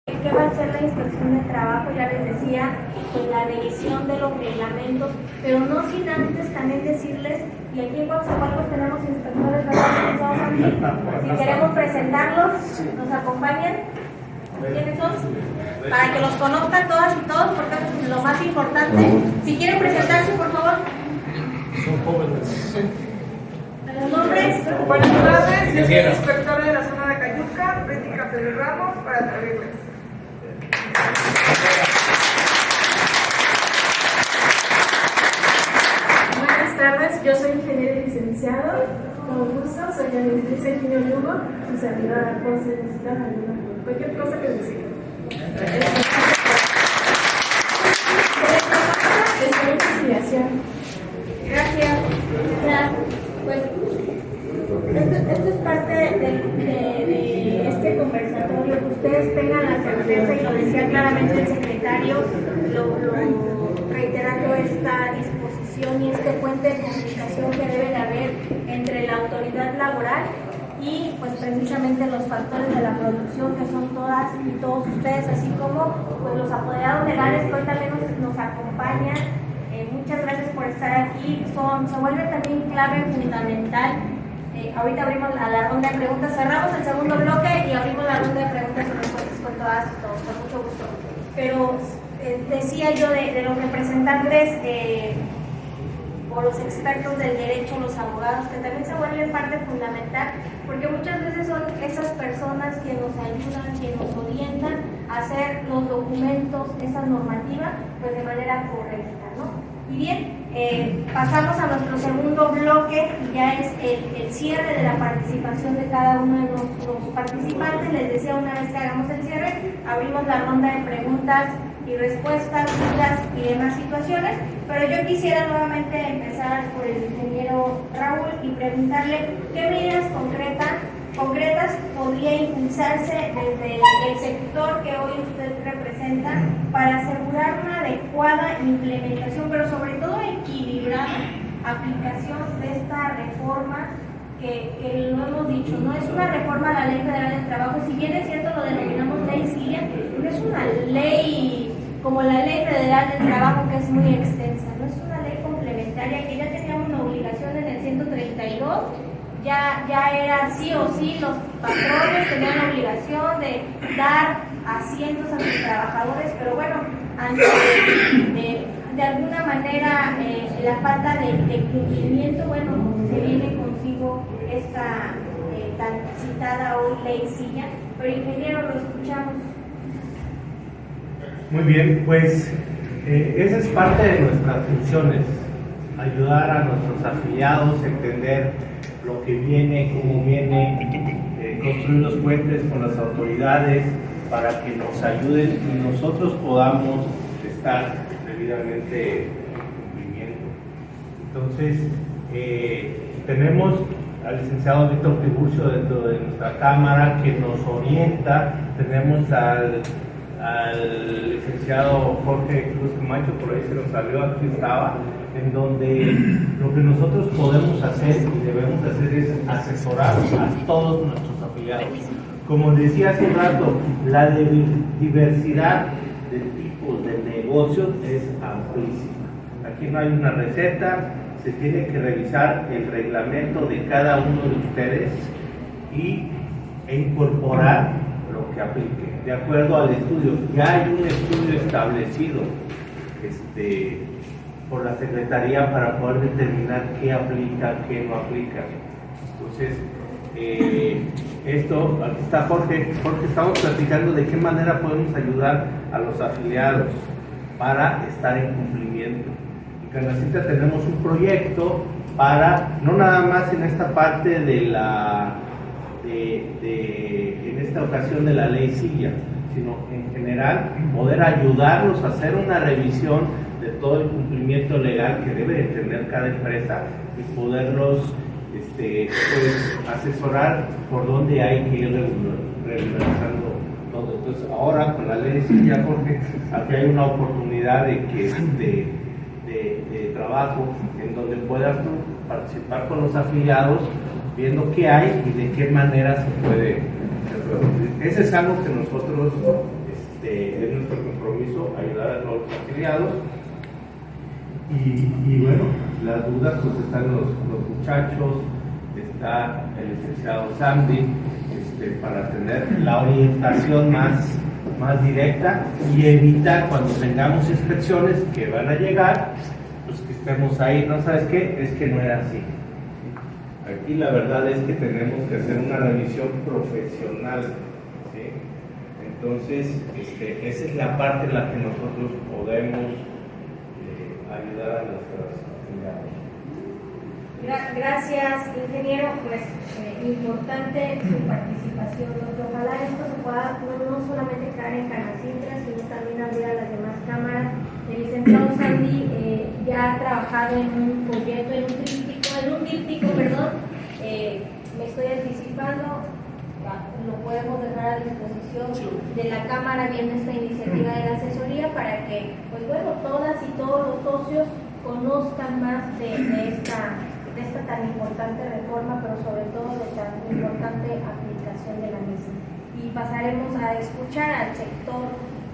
¿Qué más revisión de los reglamentos, pero no sin antes también decirles, y aquí en Coatzacoalcos tenemos inspectores de si queremos presentarlos, nos acompañan. ¿Quiénes son? Para que los conozcan todas y todos, porque eso es lo más importante. Si quieren presentarse, por favor. Son jóvenes. Los nombres. Buenas tardes, yo soy inspectora de la zona de Cayuca, Betty Capel Ramos, para servirles. Buenas tardes, yo soy ingeniero y licenciado. Con gusto, soy Alicia Ingenio Lugo, su servidora, por si necesitan ayuda, cualquier cosa que necesiten. Estoy en conciliación. Gracias. Pues, esto es parte de este conversatorio, que ustedes tengan la certeza, y lo decía claramente el secretario, lo reiterando esta disposición y este puente de comunicación que debe de haber entre la autoridad laboral y pues precisamente los factores de la producción, que son todas y todos ustedes, así como pues los apoderados legales que hoy también nos acompañan. Muchas gracias por estar aquí. Se vuelve también clave, fundamental. Ahorita abrimos la ronda de preguntas, cerramos el segundo bloque y abrimos la ronda de preguntas y respuestas con todas y todos, con mucho gusto. Pero decía yo de los representantes o los expertos del derecho, los abogados, que también se vuelven parte fundamental, porque muchas veces son esas personas que nos ayudan, que nos orientan a hacer los documentos, esa normativa, pues de manera correcta, ¿no? Y bien, pasamos a nuestro segundo bloque, y ya es el cierre de la participación de cada uno de nuestros participantes. Les decía, una vez que hagamos el cierre, abrimos la ronda de preguntas y respuestas, dudas y demás situaciones, pero yo quisiera nuevamente empezar por el ingeniero Raúl y preguntarle qué medidas concretas podría impulsarse desde el sector que hoy usted representa para asegurar una adecuada implementación, pero sobre todo equilibrada aplicación de esta reforma que lo hemos dicho, no es una reforma a la Ley Federal del Trabajo, si bien es cierto lo denominamos ley siria, no es una ley como la Ley Federal del Trabajo, que es muy extensa, no es una ley complementaria que ya teníamos una obligación en el 132, ya era sí o sí, los patrones tenían la obligación de dar asientos a sus trabajadores, pero bueno, ante de alguna manera la falta de cumplimiento, bueno, se viene consigo esta tan citada hoy ley silla, pero ingeniero, lo escuchamos. Muy bien, pues esa es parte de nuestras funciones, ayudar a nuestros afiliados a entender lo que viene, cómo viene, construir los puentes con las autoridades para que nos ayuden y nosotros podamos estar debidamente en cumplimiento. Entonces, tenemos al licenciado Víctor Tiburcio dentro de nuestra Cámara que nos orienta, tenemos al licenciado Jorge Cruz Camacho, por ahí se nos salió, aquí estaba, en donde lo que nosotros podemos hacer y debemos hacer es asesorar a todos nuestros afiliados. Como decía hace un rato, la diversidad de tipos de negocios es amplísima. Aquí no hay una receta, se tiene que revisar el reglamento de cada uno de ustedes e incorporar lo que aplique. De acuerdo al estudio, ya hay un estudio establecido por la Secretaría para poder determinar qué aplica, qué no aplica. Entonces, aquí está Jorge, estamos platicando de qué manera podemos ayudar a los afiliados para estar en cumplimiento. En Canacita tenemos un proyecto para, no nada más en esta parte en esta ocasión de la ley silla, sino en general poder ayudarlos a hacer una revisión de todo el cumplimiento legal que debe de tener cada empresa y poderlos asesorar por dónde hay que ir regularizando todo. Entonces ahora con la ley silla, Jorge, aquí hay una oportunidad de trabajo en donde puedas tú participar con los afiliados viendo qué hay y de qué manera se puede reproducir. Ese es algo que nosotros es nuestro compromiso, ayudar a todos los afiliados. Y bueno, las dudas, pues están los muchachos, está el licenciado Sandy, para tener la orientación más directa y evitar cuando tengamos inspecciones que van a llegar, pues que estemos ahí. No, ¿sabes qué? Es que no era así. Aquí la verdad es que tenemos que hacer una revisión profesional, ¿sí? Entonces, esa es la parte en la que nosotros podemos ayudar a nuestras afiliados. Gracias, ingeniero. Pues importante su participación. Ojalá esto se pueda no solamente quedar en Canacintra, sino también abrir a las demás cámaras. El licenciado Sandy ya ha trabajado en un proyecto, en un díptico, me estoy anticipando. Lo podemos dejar a disposición de la Cámara viendo esta iniciativa de la asesoría para que, pues bueno, todas y todos los socios conozcan más de esta tan importante reforma, pero sobre todo de tan importante aplicación de la misma. Y pasaremos a escuchar al sector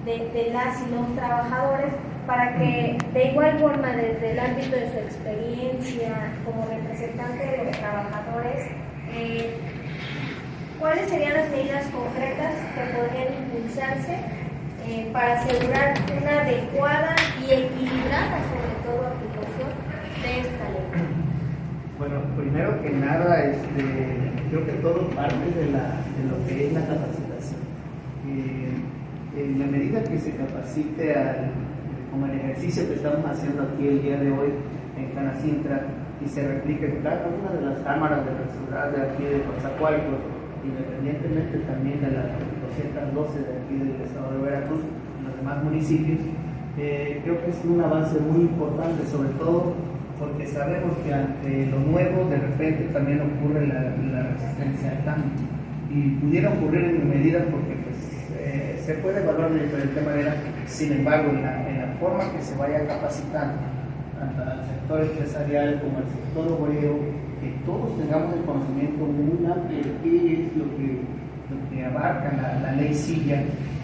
de las y los trabajadores para que, de igual forma, desde el ámbito de su experiencia como representante de los trabajadores, ¿cuáles serían las medidas concretas que podrían impulsarse para asegurar una adecuada y equilibrada, sobre todo, aplicación de esta ley? Bueno, primero que nada, creo que todo parte de lo que es la capacitación. En la medida que se capacite como el ejercicio que estamos haciendo aquí el día de hoy en Canacintra y se replique en cada una de las cámaras de la ciudad de aquí de Coatzacoalcos, independientemente también de las 212 de aquí del estado de Veracruz, en los demás municipios, creo que es un avance muy importante, sobre todo porque sabemos que ante lo nuevo de repente también ocurre la resistencia al cambio y pudiera ocurrir en medida porque pues, se puede evaluar de diferente manera. Sin embargo, en la forma que se vaya capacitando tanto al sector empresarial como al sector obrero, que todos tengamos el conocimiento muy amplio de qué es lo que abarca la ley Silla,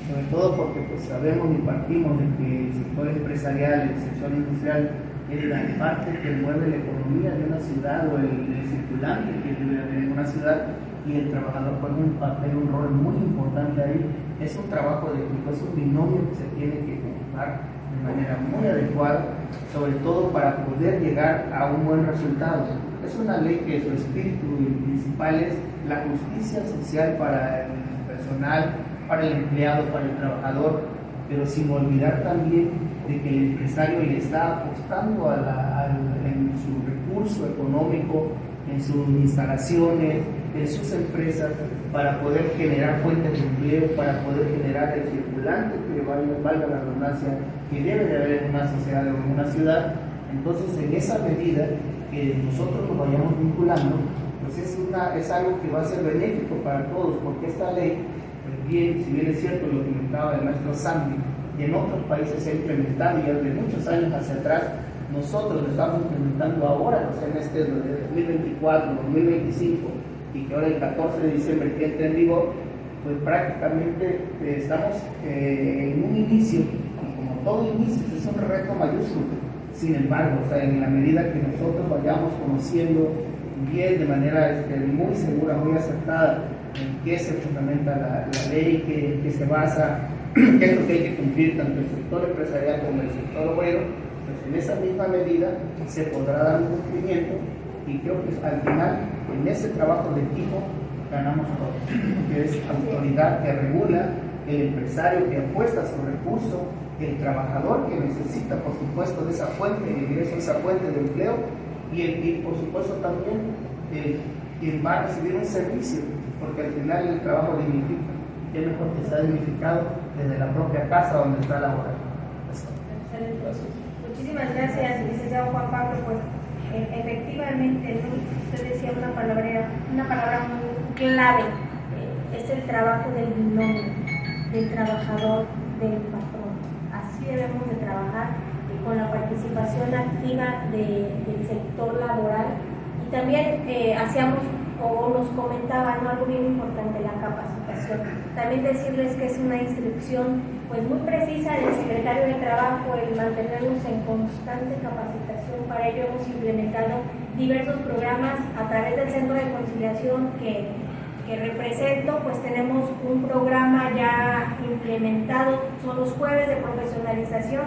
sobre todo porque pues sabemos y partimos de que el sector empresarial, el sector industrial es la parte que mueve la economía de una ciudad o el circulante que debe haber en una ciudad, y el trabajador juega un papel, un rol muy importante ahí. Es un trabajo de equipo, es un binomio que se tiene que conjugar de manera muy adecuada, sobre todo para poder llegar a un buen resultado. Es una ley que su espíritu principal es la justicia social para el personal, para el empleado, para el trabajador, pero sin olvidar también de que el empresario le está apostando en su recurso económico, en sus instalaciones, en sus empresas, para poder generar fuentes de empleo, para poder generar el circulante que valga la redundancia que debe de haber en una sociedad o en una ciudad. Entonces, en esa medida que nosotros nos vayamos vinculando, pues es algo que va a ser benéfico para todos, porque esta ley, pues si bien es cierto lo que comentaba el maestro Sandy, y en otros países se ha implementado ya de muchos años hacia atrás, nosotros lo estamos implementando ahora, o sea, en este 2024, 2025, y que ahora el 14 de diciembre que entra en vigor, pues prácticamente estamos en un inicio, y como todo inicio es un reto mayúsculo. Sin embargo, o sea, en la medida que nosotros vayamos conociendo bien, de manera muy segura, muy acertada, en qué se fundamenta la ley, qué se basa, qué es lo que hay que cumplir tanto el sector empresarial como el sector obrero, pues en esa misma medida se podrá dar un cumplimiento, y creo que al final en ese trabajo de equipo ganamos todos, que es autoridad que regula, el empresario que apuesta su recurso, el trabajador que necesita, por supuesto, de esa fuente de ingreso, esa fuente de empleo, y por supuesto también quien va a recibir un servicio, porque al final el trabajo dignifica, y es mejor que sea dignificado desde la propia casa donde está laborando. Gracias. Muchísimas gracias, licenciado Juan Pablo. Pues efectivamente, usted decía una palabra muy clave, es el trabajo del binomio, del trabajador, del patrón. Así debemos de trabajar, con la participación activa del sector laboral, y también hacíamos o nos comentaban, ¿no?, algo bien importante, la capacitación. También decirles que es una instrucción pues muy precisa del secretario de Trabajo el mantenernos en constante capacitación. Para ello hemos implementado diversos programas a través del Centro de Conciliación que represento. Pues tenemos un programa ya implementado, son los jueves de profesionalización.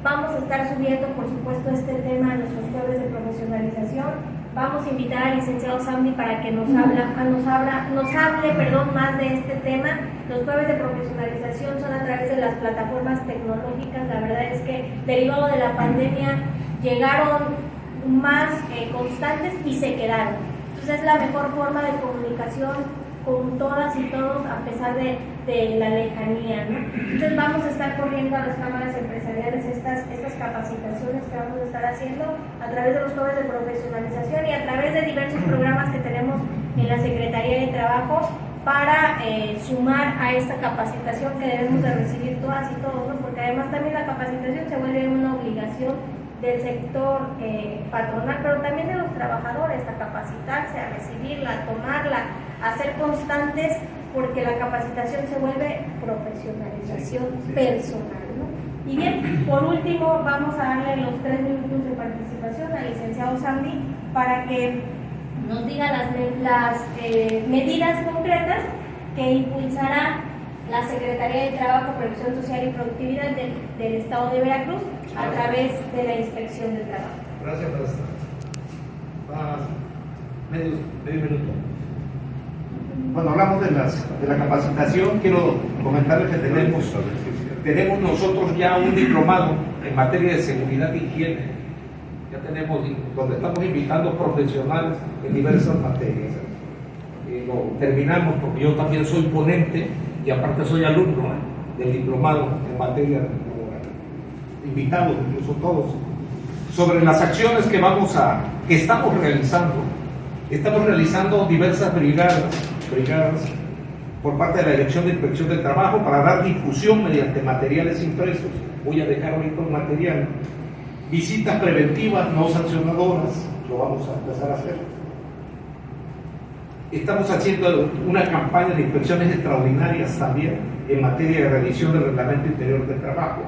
Vamos a estar subiendo, por supuesto, este tema a nuestros jueves de profesionalización. Vamos a invitar al licenciado Sandy para que nos hable más de este tema. Los jueves de profesionalización son a través de las plataformas tecnológicas. La verdad es que, derivado de la pandemia, llegaron más constantes y se quedaron. Entonces es la mejor forma de comunicación con todas y todos, a pesar de la lejanía, ¿no? Entonces vamos a estar corriendo a las cámaras empresariales estas capacitaciones que vamos a estar haciendo a través de los jueves de profesionalización y a través de diversos programas que tenemos en la Secretaría de Trabajo para sumar a esta capacitación que debemos de recibir todas y todos, ¿no? Porque además también la capacitación se vuelve una obligación del sector patronal, pero también de los trabajadores, a capacitarse, a recibirla, a tomarla, a ser constantes, porque la capacitación se vuelve profesionalización personal, ¿no? Y bien, por último, vamos a darle los 3 minutos de participación al licenciado Sandy para que nos diga las medidas concretas que impulsará la Secretaría de Trabajo, Previsión Social y Productividad del Estado de Veracruz a través de la Inspección del Trabajo. Gracias, maestra. Medio minuto. Cuando hablamos de la capacitación, quiero comentarles que tenemos nosotros ya un diplomado en materia de seguridad e higiene. Ya tenemos, donde estamos invitando profesionales en diversas materias. Lo terminamos porque yo también soy ponente y aparte soy alumno del diplomado en materia laboral. Invitados incluso todos. Sobre las acciones que estamos realizando. Estamos realizando diversas brigadas por parte de la Dirección de Inspección del Trabajo para dar difusión mediante materiales impresos. Voy a dejar ahorita un material. Visitas preventivas no sancionadoras, lo vamos a empezar a hacer. Estamos haciendo una campaña de inspecciones extraordinarias también en materia de revisión del Reglamento Interior del Trabajo.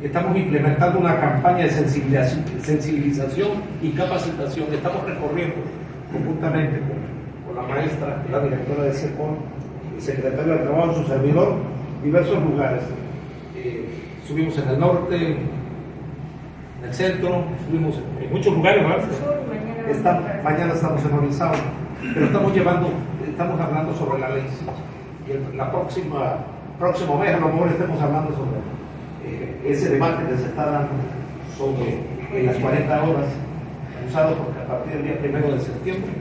Estamos implementando una campaña de sensibilización y capacitación. Estamos recorriendo conjuntamente con la maestra, la directora de SECON, el secretario de Trabajo, su servidor, diversos lugares. Subimos en el norte, en el centro, subimos en muchos lugares, ¿verdad? Mañana estamos en Orizaba, pero estamos hablando sobre la ley. Y el próximo mes a lo mejor estemos hablando sobre ese debate que se está dando sobre las 40 horas usado, porque a partir del día 1 de septiembre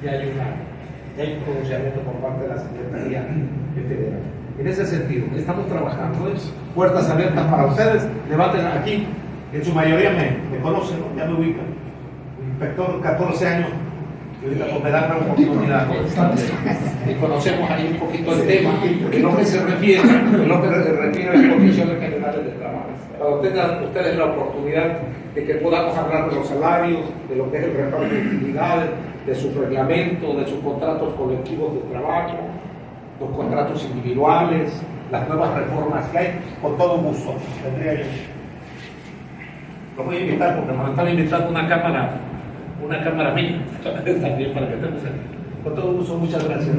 ya hay un pronunciamiento por parte de la Secretaría Federal. En ese sentido, estamos trabajando, puertas abiertas para ustedes, debaten aquí, en su mayoría me conocen, ¿no? Ya me ubican. Inspector, 14 años, y ahorita pues, me dan una oportunidad y conocemos ahí un poquito el tema, en lo que se refiere a las condiciones generales de trabajo. Cuando tengan ustedes la oportunidad de que podamos hablar de los salarios, de lo que es el reparto de utilidades, de sus reglamentos, de sus contratos colectivos de trabajo, los contratos individuales, las nuevas reformas que hay, con todo gusto. Tendría yo. Los voy a invitar porque nos están invitando una cámara mía, también para que estemos aquí. Con todo gusto, muchas gracias.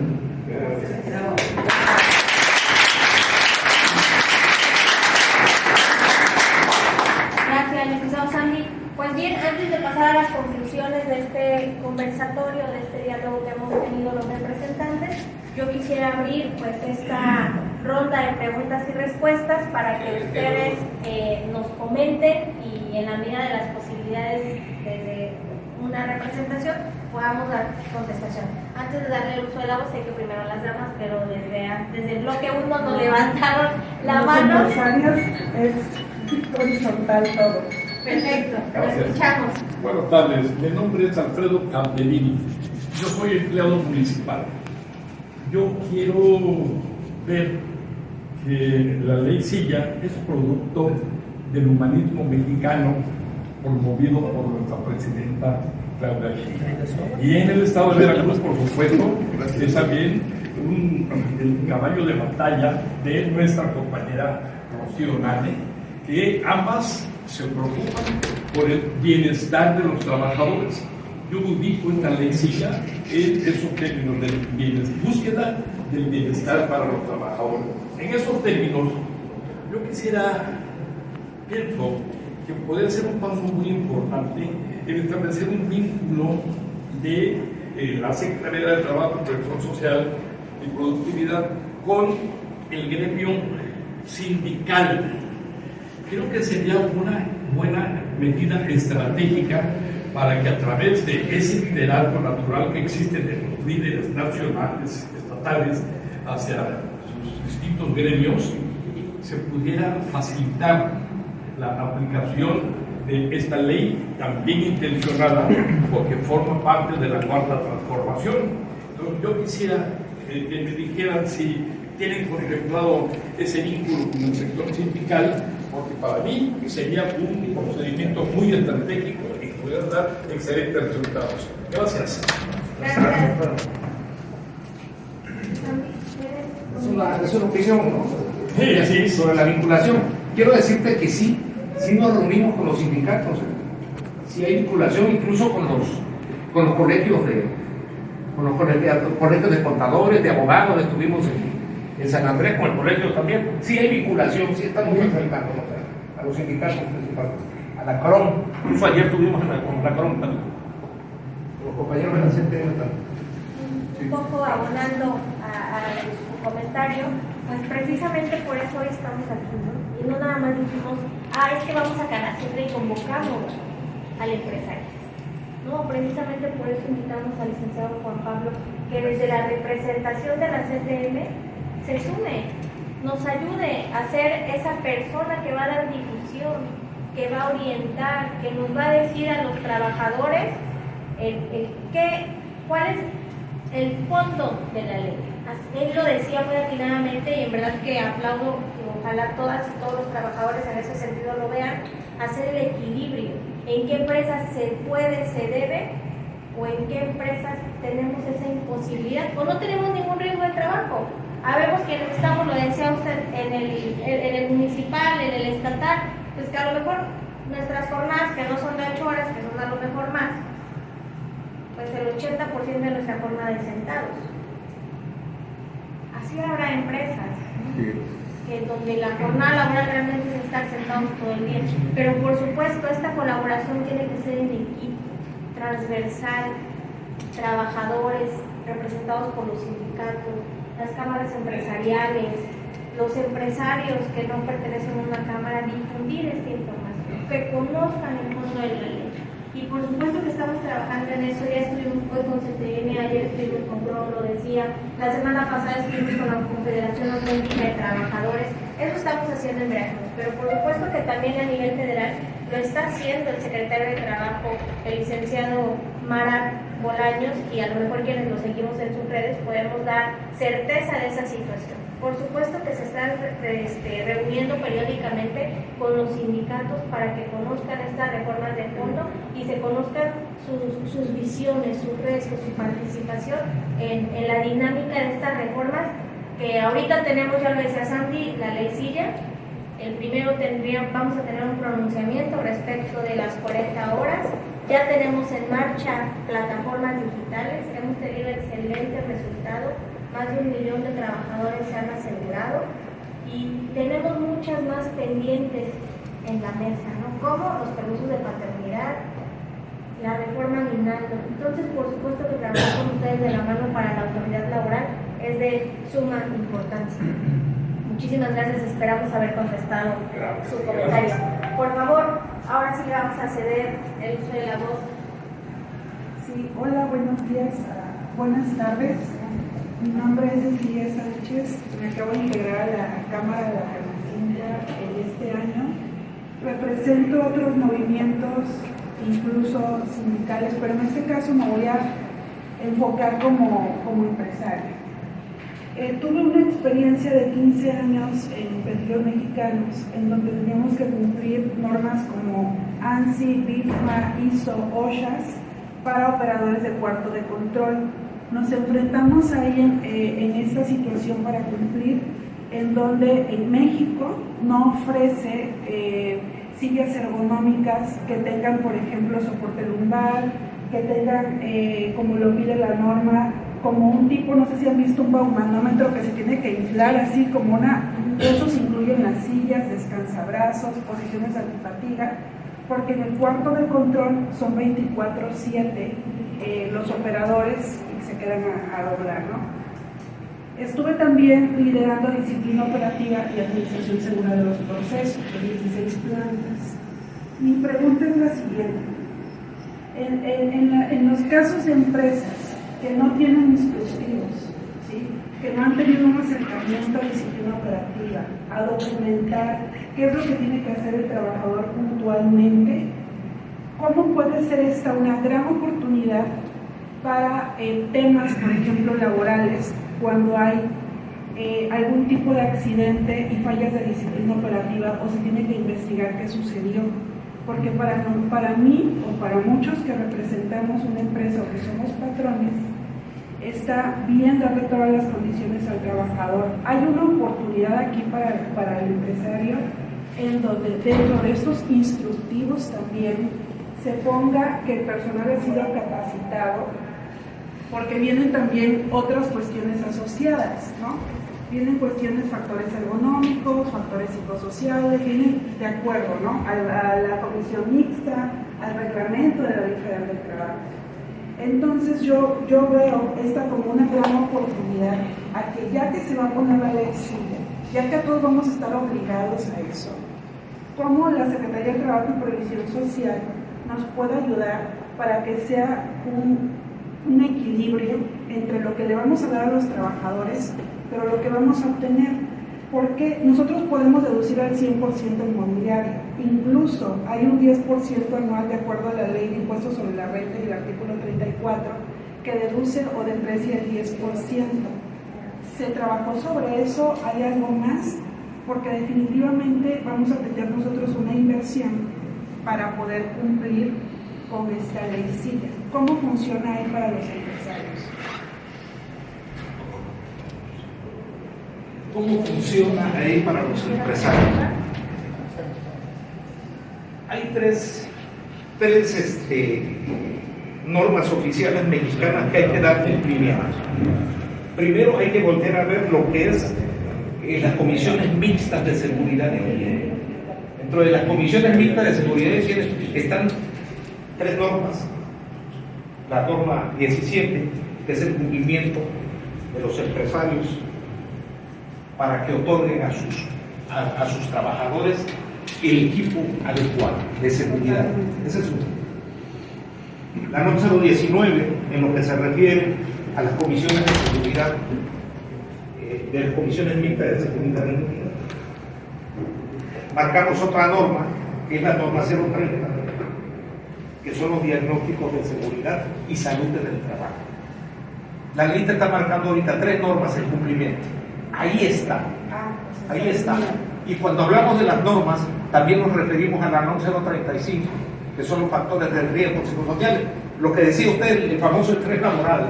Gracias, licenciado Sandy. Pues bien, antes de pasar a las conclusiones de este conversatorio, de este diálogo que hemos tenido los representantes, yo quisiera abrir pues esta ronda de preguntas y respuestas para que ustedes nos comenten y en la medida de las posibilidades desde una representación podamos dar contestación. Antes de darle el uso de la voz, sé que primero las damas, pero desde el bloque 1 nos levantaron la mano. Los empresarios es horizontal todo. Perfecto, lo escuchamos. Buenas tardes, mi nombre es Alfredo Campellini. Yo soy empleado municipal. Yo quiero ver que la ley Silla es producto del humanismo mexicano promovido por nuestra presidenta Y en el estado de Veracruz, por supuesto, es también el caballo de batalla de nuestra compañera Rocío Nane, que ambas se preocupan por el bienestar de los trabajadores. Yo ubico esta leycilla en esos términos de búsqueda del bienestar para los trabajadores. En esos términos, yo pienso que podría ser un paso muy importante en establecer un vínculo de la Secretaría de Trabajo, Protección Social y Productividad con el gremio sindical. Creo que sería una buena medida estratégica para que a través de ese liderazgo natural que existe de los líderes nacionales, estatales, hacia sus distintos gremios, se pudiera facilitar la aplicación de esta ley también intencionada, porque forma parte de la cuarta transformación. Entonces, yo quisiera que me dijeran si tienen contemplado ese vínculo con el sector sindical, porque para mí sería un procedimiento muy estratégico y pudiera dar excelentes resultados. Gracias. Es una opinión, ¿no? Sí, así es. Sobre la vinculación. Quiero decirte que sí nos reunimos con los sindicatos. Sí hay vinculación incluso con los colegios colegios de contadores, de abogados. Estuvimos en San Andrés con el colegio también. Sí hay vinculación, sí estamos enfrentando a los sindicatos principalmente. A la CROM, incluso ayer estuvimos con la CROM también. Con los compañeros de la CTM también. Un poco abonando a su comentario, pues precisamente por eso hoy estamos aquí, ¿no? Y no nada más dijimos, es que vamos a Canacete y convocamos al empresario. No, precisamente por eso invitamos al licenciado Juan Pablo, que desde la representación de la CTM se sume, nos ayude a ser esa persona que va a dar difusión, que va a orientar, que nos va a decir a los trabajadores cuál es el fondo de la ley. Él lo decía muy atinadamente y en verdad que aplaudo, y ojalá todas y todos los trabajadores en ese sentido lo vean, hacer el equilibrio, en qué empresas se puede, se debe, o en qué empresas tenemos esa imposibilidad o no tenemos ningún riesgo de trabajo. Habemos quienes estamos, lo decía usted, en el municipal, en el estatal, pues que a lo mejor nuestras jornadas, que no son de 8 horas, que son a lo mejor más, pues el 80% de nuestra jornada es sentados. Así habrá empresas, ¿no? Que donde la jornada laboral realmente es estar sentados todo el día. Pero por supuesto esta colaboración tiene que ser en equipo, transversal, trabajadores representados por los sindicatos, las cámaras empresariales, los empresarios que no pertenecen a una cámara, difundir esta información, que conozcan el fondo de la ley. Y por supuesto que estamos trabajando en eso. Ya estuvimos hoy con CTM, ayer estuvimos con PRO, lo decía, la semana pasada estuvimos con la Confederación Autónoma de Trabajadores. Eso estamos haciendo en Veracruz, pero por supuesto que también a nivel federal lo está haciendo el secretario de Trabajo, el licenciado Mara Bolaños, y a lo mejor quienes lo seguimos en sus redes podemos dar certeza de esa situación. Por supuesto que se están reuniendo periódicamente con los sindicatos para que conozcan estas reformas de fondo y se conozcan sus visiones, sus riesgos, su participación en la dinámica de estas reformas, que ahorita tenemos, ya lo decía Sandy, la leycilla. El primero vamos a tener un pronunciamiento respecto de las 40 horas. Ya tenemos en marcha plataformas digitales, hemos tenido excelentes resultados. Más de 1 millón de trabajadores se han asegurado y tenemos muchas más pendientes en la mesa, ¿no? Como los permisos de paternidad, la reforma aguinaldo. Entonces, por supuesto que trabajar con ustedes de la mano para la autoridad laboral es de suma importancia. Muchísimas gracias, esperamos haber contestado su comentario. Por favor, ahora sí le vamos a ceder el uso de la voz. Sí, hola, buenos días, buenas tardes. Mi nombre es Cecilia Sánchez, me acabo de integrar a la Cámara de la Canacintra este año. Represento otros movimientos, incluso sindicales, pero en este caso me voy a enfocar como empresaria. Tuve una experiencia de 15 años en Petróleos Mexicanos, en donde teníamos que cumplir normas como ANSI, BIFMA, ISO, OSHAS, para operadores de cuarto de control. Nos enfrentamos ahí en esta situación para cumplir, en donde en México no ofrece sillas ergonómicas que tengan, por ejemplo, soporte lumbar, que tengan, como lo pide la norma, como un tipo, no sé si han visto un baumanómetro que se tiene que inflar así como esos incluyen las sillas, descansabrazos, posiciones antifatiga, porque en el cuarto de control son 24/7 los operadores y se quedan a doblar, ¿no? Estuve también liderando disciplina operativa y administración segura de los procesos de 16 plantas. Mi pregunta es la siguiente. En los casos de empresas que no tienen instructivos, ¿sí?, que no han tenido un acercamiento a disciplina operativa, a documentar qué es lo que tiene que hacer el trabajador puntualmente, ¿cómo puede ser esta una gran oportunidad para temas, por ejemplo, laborales, cuando hay algún tipo de accidente y fallas de disciplina operativa o se tiene que investigar qué sucedió? Porque para mí o para muchos que representamos una empresa o que somos patrones, está bien darle todas las condiciones al trabajador. Hay una oportunidad aquí para el empresario en donde dentro de estos instructivos también se ponga que el personal ha sido capacitado, porque vienen también otras cuestiones asociadas, ¿no? Vienen cuestiones, factores ergonómicos, factores psicosociales, vienen de acuerdo, ¿no?, a la comisión mixta, al reglamento de la Ley Federal del Trabajo. Entonces yo veo esta como una gran oportunidad a que ya que se va a poner la ley silla, ya que todos vamos a estar obligados a eso, cómo la Secretaría de Trabajo y Previsión Social nos puede ayudar para que sea un equilibrio entre lo que le vamos a dar a los trabajadores, pero lo que vamos a obtener, porque nosotros podemos deducir al 100% el mobiliario, incluso hay un 10% anual de acuerdo a la Ley de Impuestos sobre la Renta y el artículo 34 que deduce o deprecia el 10%. ¿Se trabajó sobre eso? ¿Hay algo más? Porque definitivamente vamos a tener nosotros una inversión para poder cumplir con esta ley silla. ¿Cómo funciona ahí para los empresarios? ¿Cómo funciona ahí para los empresarios? Hay tres normas oficiales mexicanas que hay que dar cumplimiento. Primero hay que volver a ver lo que es las comisiones mixtas de seguridad y higiene. Dentro de las comisiones mixtas de seguridad y higiene están tres normas. La norma 17, que es el cumplimiento de los empresarios para que otorguen a sus trabajadores el equipo adecuado de seguridad. Esa es una. La norma 019, en lo que se refiere a las comisiones de seguridad, de las comisiones mixtas de seguridad. Marcamos otra norma, que es la norma 030, que son los diagnósticos de seguridad y salud en el trabajo. La lista está marcando ahorita tres normas en cumplimiento. Ahí está, ahí está. Y cuando hablamos de las normas, también nos referimos a la norma 035, que son los factores de riesgo psicosociales. Lo que decía usted, el famoso estrés laboral.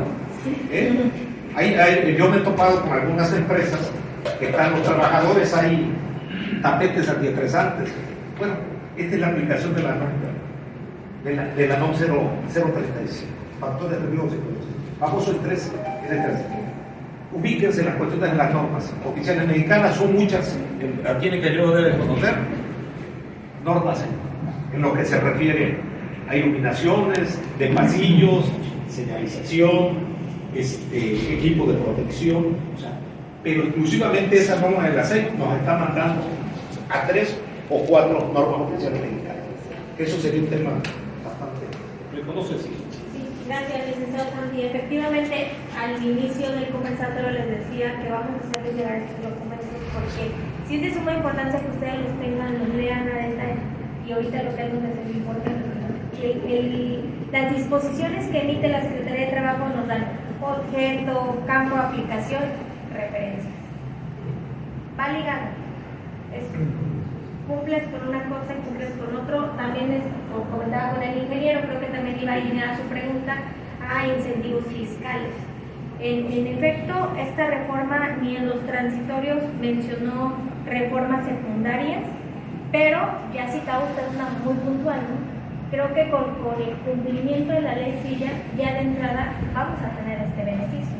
Yo me he topado con algunas empresas que están los trabajadores ahí, tapetes antieestresantes. Bueno, esta es la aplicación de la norma, de la norma 035, factores de riesgo psicosociales. Famoso estrés, el estrés. Ubíquense las cuestiones de las normas oficiales mexicanas, son muchas, aquí en el que yo deben conocer, normas en lo que se refiere a iluminaciones de pasillos, señalización, equipo de protección, o sea, pero exclusivamente esa norma de la SEC nos está mandando a 3 o 4 normas oficiales mexicanas. Eso sería un tema bastante. ¿Me conoces? Sí. Gracias, licenciado Santi. Efectivamente, al inicio del conversatorio les decía que vamos a hacerles llegar estos documentos porque sí es de suma importancia que ustedes los tengan, los lean a detalle. Y ahorita lo tengo desde el informe. Las disposiciones que emite la Secretaría de Trabajo nos dan objeto, campo de aplicación, referencias. Va ligado. cumples con una cosa y cumples con otro. También como comentaba con el ingeniero, creo que también iba a alinear su pregunta a incentivos fiscales. En efecto, esta reforma ni en los transitorios mencionó reformas secundarias, pero ya citaba usted una muy puntual, ¿no? Creo que con el cumplimiento de la ley Silla, ya de entrada vamos a tener este beneficio,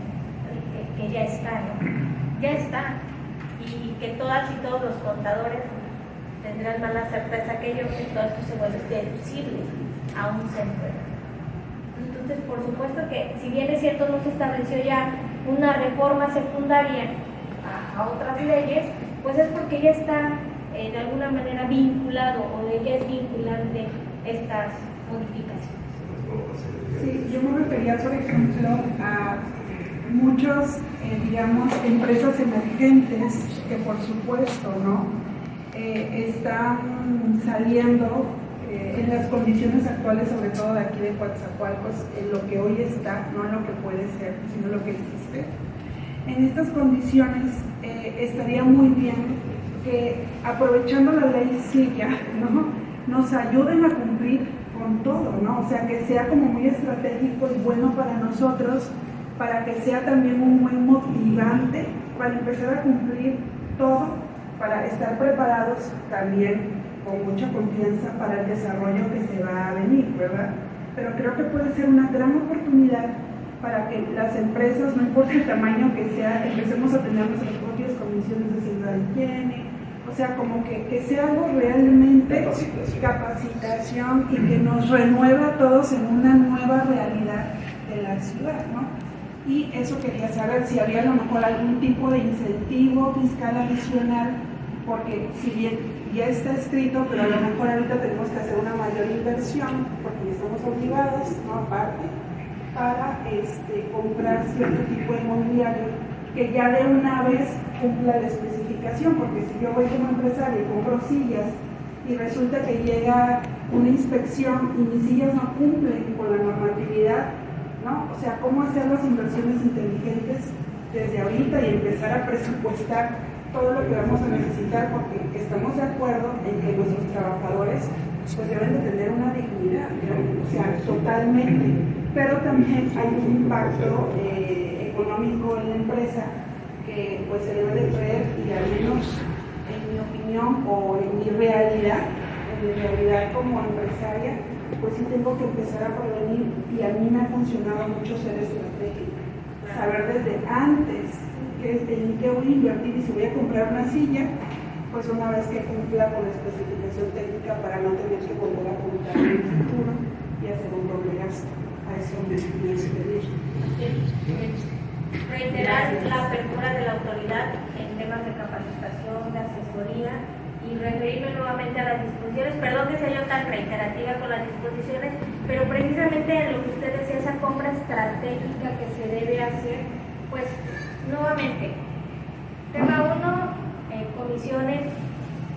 que ya está, ¿no? Ya está. Y que todas y todos los contadores tendrán más la certeza que yo que todo esto se vuelve deducible a un centro. Entonces, por supuesto que, si bien es cierto, no se estableció ya una reforma secundaria a otras leyes, pues es porque ya está de alguna manera vinculado o ya es vinculante estas modificaciones. Sí, yo me refería, por ejemplo, a muchos, digamos, empresas emergentes que, por supuesto, ¿no? Están saliendo en las condiciones actuales, sobre todo de aquí de Coatzacoalcos, en lo que hoy está, no en lo que puede ser, sino lo que existe. En estas condiciones estaría muy bien que, aprovechando la ley Silla, ¿no?, nos ayuden a cumplir con todo, ¿no? O sea, que sea como muy estratégico y bueno para nosotros, para que sea también un buen motivante para empezar a cumplir todo, para estar preparados también con mucha confianza para el desarrollo que se va a venir, ¿verdad? Pero creo que puede ser una gran oportunidad para que las empresas, no importa el tamaño que sea, empecemos a tener nuestras propias comisiones de seguridad y higiene, o sea, como que sea algo realmente capacitación y que nos renueva a todos en una nueva realidad de la ciudad, ¿no? Y eso quería saber si había a lo mejor algún tipo de incentivo fiscal adicional, porque si bien ya está escrito, pero a lo mejor ahorita tenemos que hacer una mayor inversión, porque estamos obligados, ¿no?, aparte, para comprar cierto tipo de inmobiliario que ya de una vez cumpla la especificación, porque si yo voy como empresario y compro sillas y resulta que llega una inspección y mis sillas no cumplen con la normatividad, ¿no? O sea, cómo hacer las inversiones inteligentes desde ahorita y empezar a presupuestar todo lo que vamos a necesitar, porque estamos de acuerdo en que nuestros trabajadores pues deben de tener una dignidad, ¿no? O sea, totalmente, pero también hay un impacto económico en la empresa que pues se debe de creer, y al menos en mi opinión o en mi realidad como empresaria, pues sí tengo que empezar a prevenir, y a mí me ha funcionado mucho ser estratégica, saber desde antes en qué voy a invertir, y si voy a comprar una silla, pues una vez que cumpla con la especificación técnica para no tener que volver a comprar en el futuro y hacer un doble gasto. A eso me pedir. Reiterar la apertura de la autoridad en temas de capacitación, de asesoría, y referirme nuevamente a las disposiciones. Perdón que sea yo tan reiterativa con las disposiciones, pero precisamente en lo que usted decía, esa compra estratégica que se debe hacer, pues nuevamente, tema 1, comisiones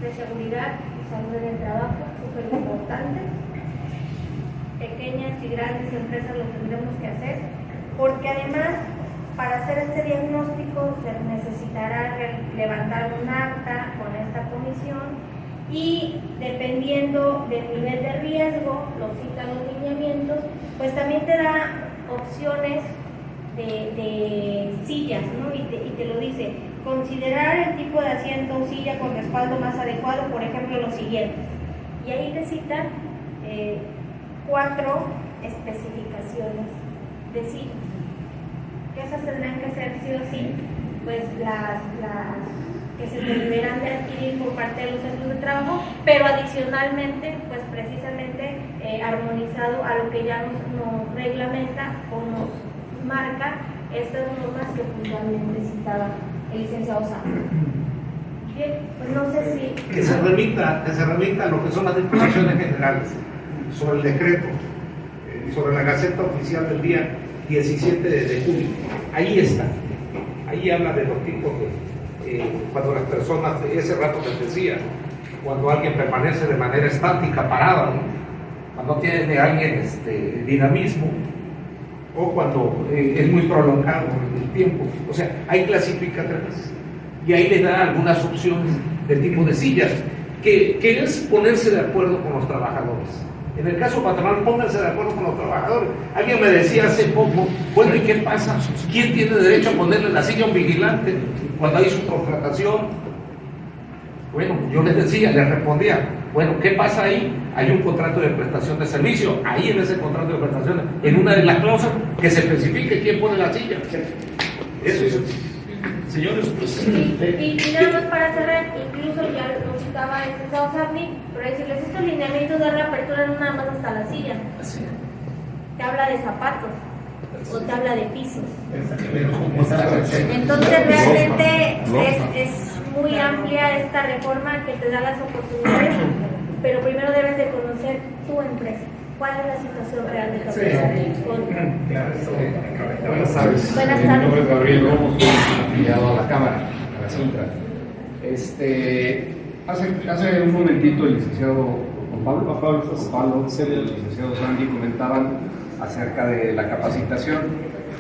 de seguridad y salud en el trabajo, súper importante. Pequeñas y grandes empresas lo tendremos que hacer, porque además, para hacer este diagnóstico se necesitará levantar un acta con esta comisión, y dependiendo del nivel de riesgo, los citados lineamientos, pues también te da opciones de sillas, ¿no? Y te lo dice: considerar el tipo de asiento o silla con respaldo más adecuado, por ejemplo, los siguientes. Y ahí te citan 4 especificaciones de sillas. Que esas tendrán que ser sí o sí, pues las que se deberán de adquirir por parte de los centros de trabajo, pero adicionalmente, pues precisamente armonizado a lo que ya nos reglamenta o nos marca estas normas que puntualmente citaba el licenciado Sánchez. Bien, pues no sé si... Que se remita a lo que son las disposiciones generales sobre el decreto, sobre la Gaceta Oficial del día 17 de julio. Ahí está. Ahí habla de los tipos de... cuando las personas, ese rato les decía, cuando alguien permanece de manera estática, parada, ¿no?, cuando tiene alguien dinamismo, o cuando es muy prolongado el tiempo. O sea, hay clasificaciones y ahí le da algunas opciones del tipo de sillas que es ponerse de acuerdo con los trabajadores. En el caso patronal, pónganse de acuerdo con los trabajadores. Alguien me decía hace poco, bueno, ¿y qué pasa? ¿Quién tiene derecho a ponerle la silla a un vigilante cuando hay su contratación? Bueno, yo les decía, les respondía, bueno, ¿qué pasa ahí? Hay un contrato de prestación de servicio, ahí en ese contrato de prestación, en una de las cláusulas, que se especifique quién pone la silla. Eso es. Señores, pues... Y nada más para cerrar, incluso ya lo citaba el licenciado Sarni, pero decirles, estos lineamientos de reapertura no nada más hasta la silla. Te habla de zapatos o te habla de pisos. Entonces realmente es muy amplia esta reforma que te da las oportunidades, pero primero debes de conocer tu empresa. ¿Cuál es la situación real de tu empresa? Buenas tardes. Buenas Mi nombre es tardes. Gabriel Ramos, afiliado a la Cámara, a la Sintra. Hace un momentito el licenciado Pablo, el licenciado Sandy comentaban acerca de la capacitación.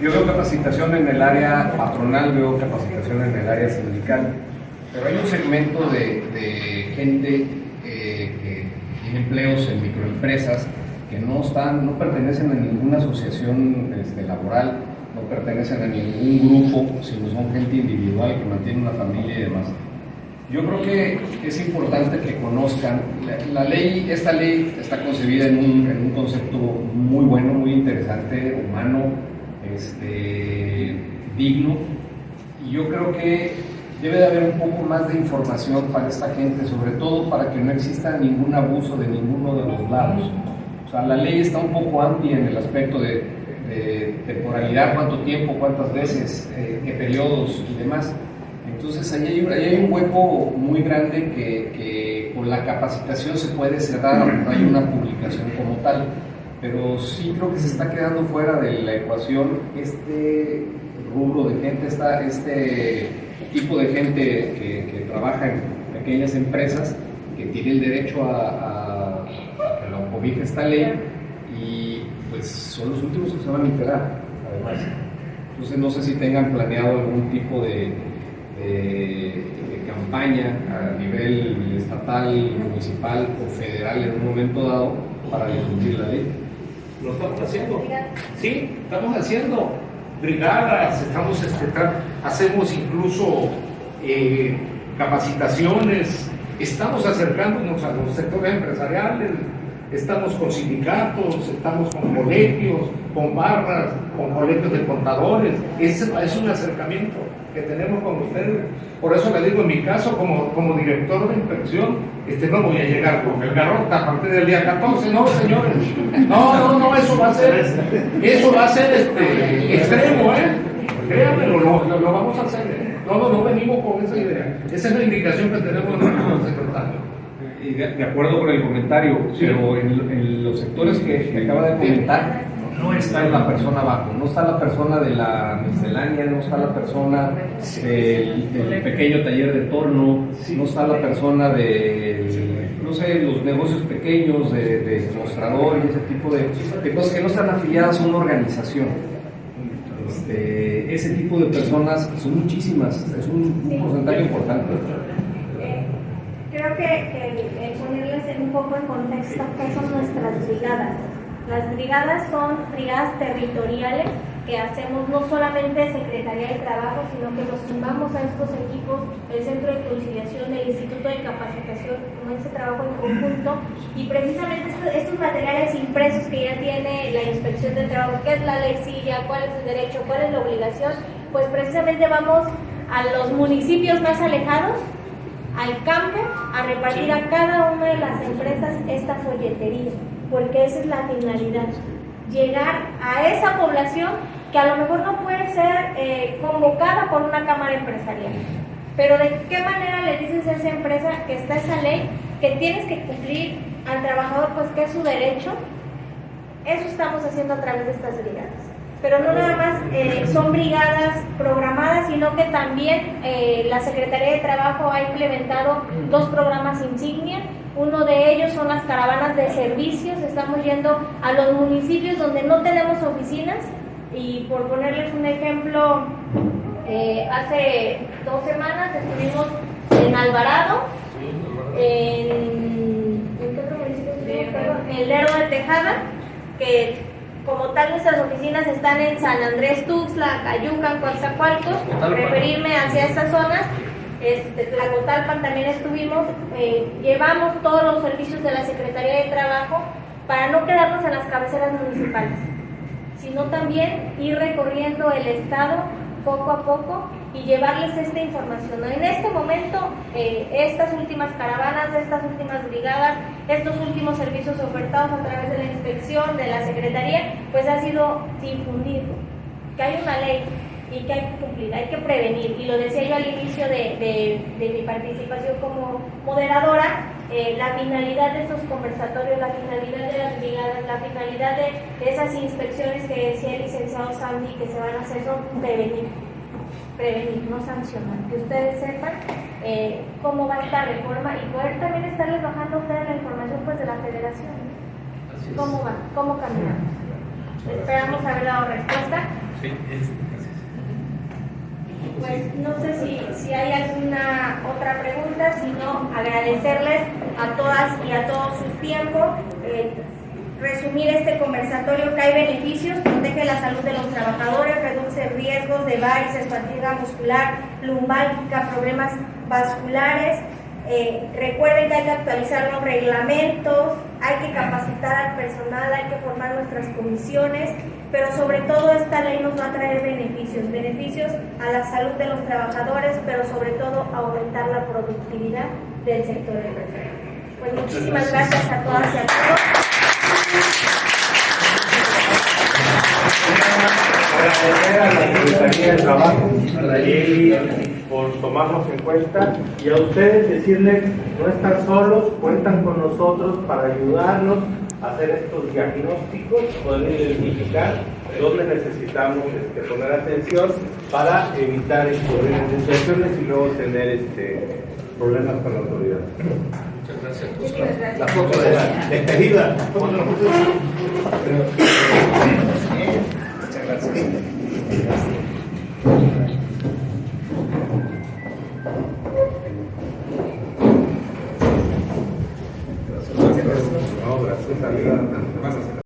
Yo veo capacitación en el área patronal, veo capacitación en el área sindical, pero hay un segmento de gente que tiene empleos en microempresas que no pertenecen a ninguna asociación laboral, no pertenecen a ningún grupo, sino son gente individual que mantiene una familia y demás. Yo creo que es importante que conozcan, esta ley está concebida en un concepto muy bueno, muy interesante, humano, digno, y yo creo que debe de haber un poco más de información para esta gente, sobre todo para que no exista ningún abuso de ninguno de los lados. O sea, la ley está un poco amplia en el aspecto de temporalidad, cuánto tiempo, cuántas veces, qué periodos y demás. Entonces ahí hay un hueco muy grande que con la capacitación se puede cerrar, aunque no hay una publicación como tal. Pero sí creo que se está quedando fuera de la ecuación este rubro de gente, este tipo de gente que trabaja en pequeñas empresas, que tiene el derecho a que lo cobije esta ley, y pues son los últimos que se van a enterar, además. Entonces no sé si tengan planeado algún tipo de campaña a nivel estatal, municipal o federal en un momento dado para difundir la ley. Lo estamos haciendo. Sí, estamos haciendo brigadas, hacemos incluso capacitaciones, estamos acercándonos a los sectores empresariales, estamos con sindicatos, estamos con colegios, con barras, con colegios de contadores. Es un acercamiento que tenemos con ustedes. Por eso le digo, en mi caso, como director de inspección, no voy a llegar con el garrote a partir del día 14, no, señores. No, eso va a ser extremo, créanme, lo vamos a hacer. No venimos con esa idea. Esa es la indicación que tenemos nosotros, secretario. Y de acuerdo con el comentario, sí. Pero en los sectores que acaba de comentar, no está la persona abajo, no está la persona de la miscelánea, no está la persona del pequeño taller de torno, no está la persona de, no sé, los negocios pequeños, de mostrador y ese tipo de cosas que no están afiliadas a una organización. Ese tipo de personas son muchísimas, es un porcentaje importante. Creo que ponerles un poco en contexto qué son nuestras brigadas. Las brigadas son brigadas territoriales que hacemos no solamente Secretaría de Trabajo, sino que nos sumamos a estos equipos, el Centro de Conciliación, el Instituto de Capacitación, con ese trabajo en conjunto, y precisamente estos materiales impresos que ya tiene la Inspección de Trabajo, qué es la ley silla, cuál es el derecho, cuál es la obligación, pues precisamente vamos a los municipios más alejados, al campo, a repartir a cada una de las empresas esta folletería, porque esa es la finalidad, llegar a esa población que a lo mejor no puede ser convocada por una cámara empresarial, pero de qué manera le dices a esa empresa que está esa ley, que tienes que cumplir al trabajador, pues que es su derecho. Eso estamos haciendo a través de estas brigadas. Pero no nada más son brigadas programadas, sino que también la Secretaría de Trabajo ha implementado 2 programas insignia. Uno de ellos son las caravanas de servicios. Estamos yendo a los municipios donde no tenemos oficinas, y por ponerles un ejemplo, hace 2 semanas estuvimos en Alvarado, ¿en qué otro municipio estuvimos? Perdón, en Lerdo de Tejada, que como tal nuestras oficinas están en San Andrés Tuxtla, Cayucan, Coatzacoalcos, referirme hacia estas zonas. Tlacotalpan también estuvimos, llevamos todos los servicios de la Secretaría de Trabajo para no quedarnos en las cabeceras municipales, sino también ir recorriendo el estado poco a poco y llevarles esta información. En este momento, estas últimas caravanas, estas últimas brigadas, estos últimos servicios ofertados a través de la inspección, de la Secretaría, pues ha sido difundir que hay una ley y que hay que cumplir, hay que prevenir. Y lo decía yo al inicio de mi participación como moderadora, la finalidad de estos conversatorios, la finalidad de las brigadas, la finalidad de esas inspecciones que decía el licenciado Sandy que se van a hacer son prevenir, no sancionar, que ustedes sepan cómo va esta reforma y poder también estarles bajando a ustedes la información pues de la federación, cómo va, cómo caminamos. Esperamos haber dado respuesta. Sí, Pues no sé si hay alguna otra pregunta, sino agradecerles a todas y a todos su tiempo. Resumir este conversatorio: que hay beneficios, protege la salud de los trabajadores, reduce riesgos de varices, fatiga muscular, lumbalgia, problemas vasculares. Recuerden que hay que actualizar los reglamentos, hay que capacitar al personal, hay que formar nuestras comisiones, pero sobre todo esta ley nos va a traer beneficios a la salud de los trabajadores, pero sobre todo a aumentar la productividad del sector empresarial. Pues muchísimas gracias a todas y a todos. Agradecer a la Secretaría de Trabajo, a la Yeli, por tomarnos en cuenta, y a ustedes decirles, no están solos, cuentan con nosotros para ayudarnos a hacer estos diagnósticos, poder identificar dónde necesitamos poner atención para evitar incurrir en situaciones y luego tener problemas con la autoridad. Muchas gracias. La foto de la despedida. Muchas gracias. No, gracias a Dios.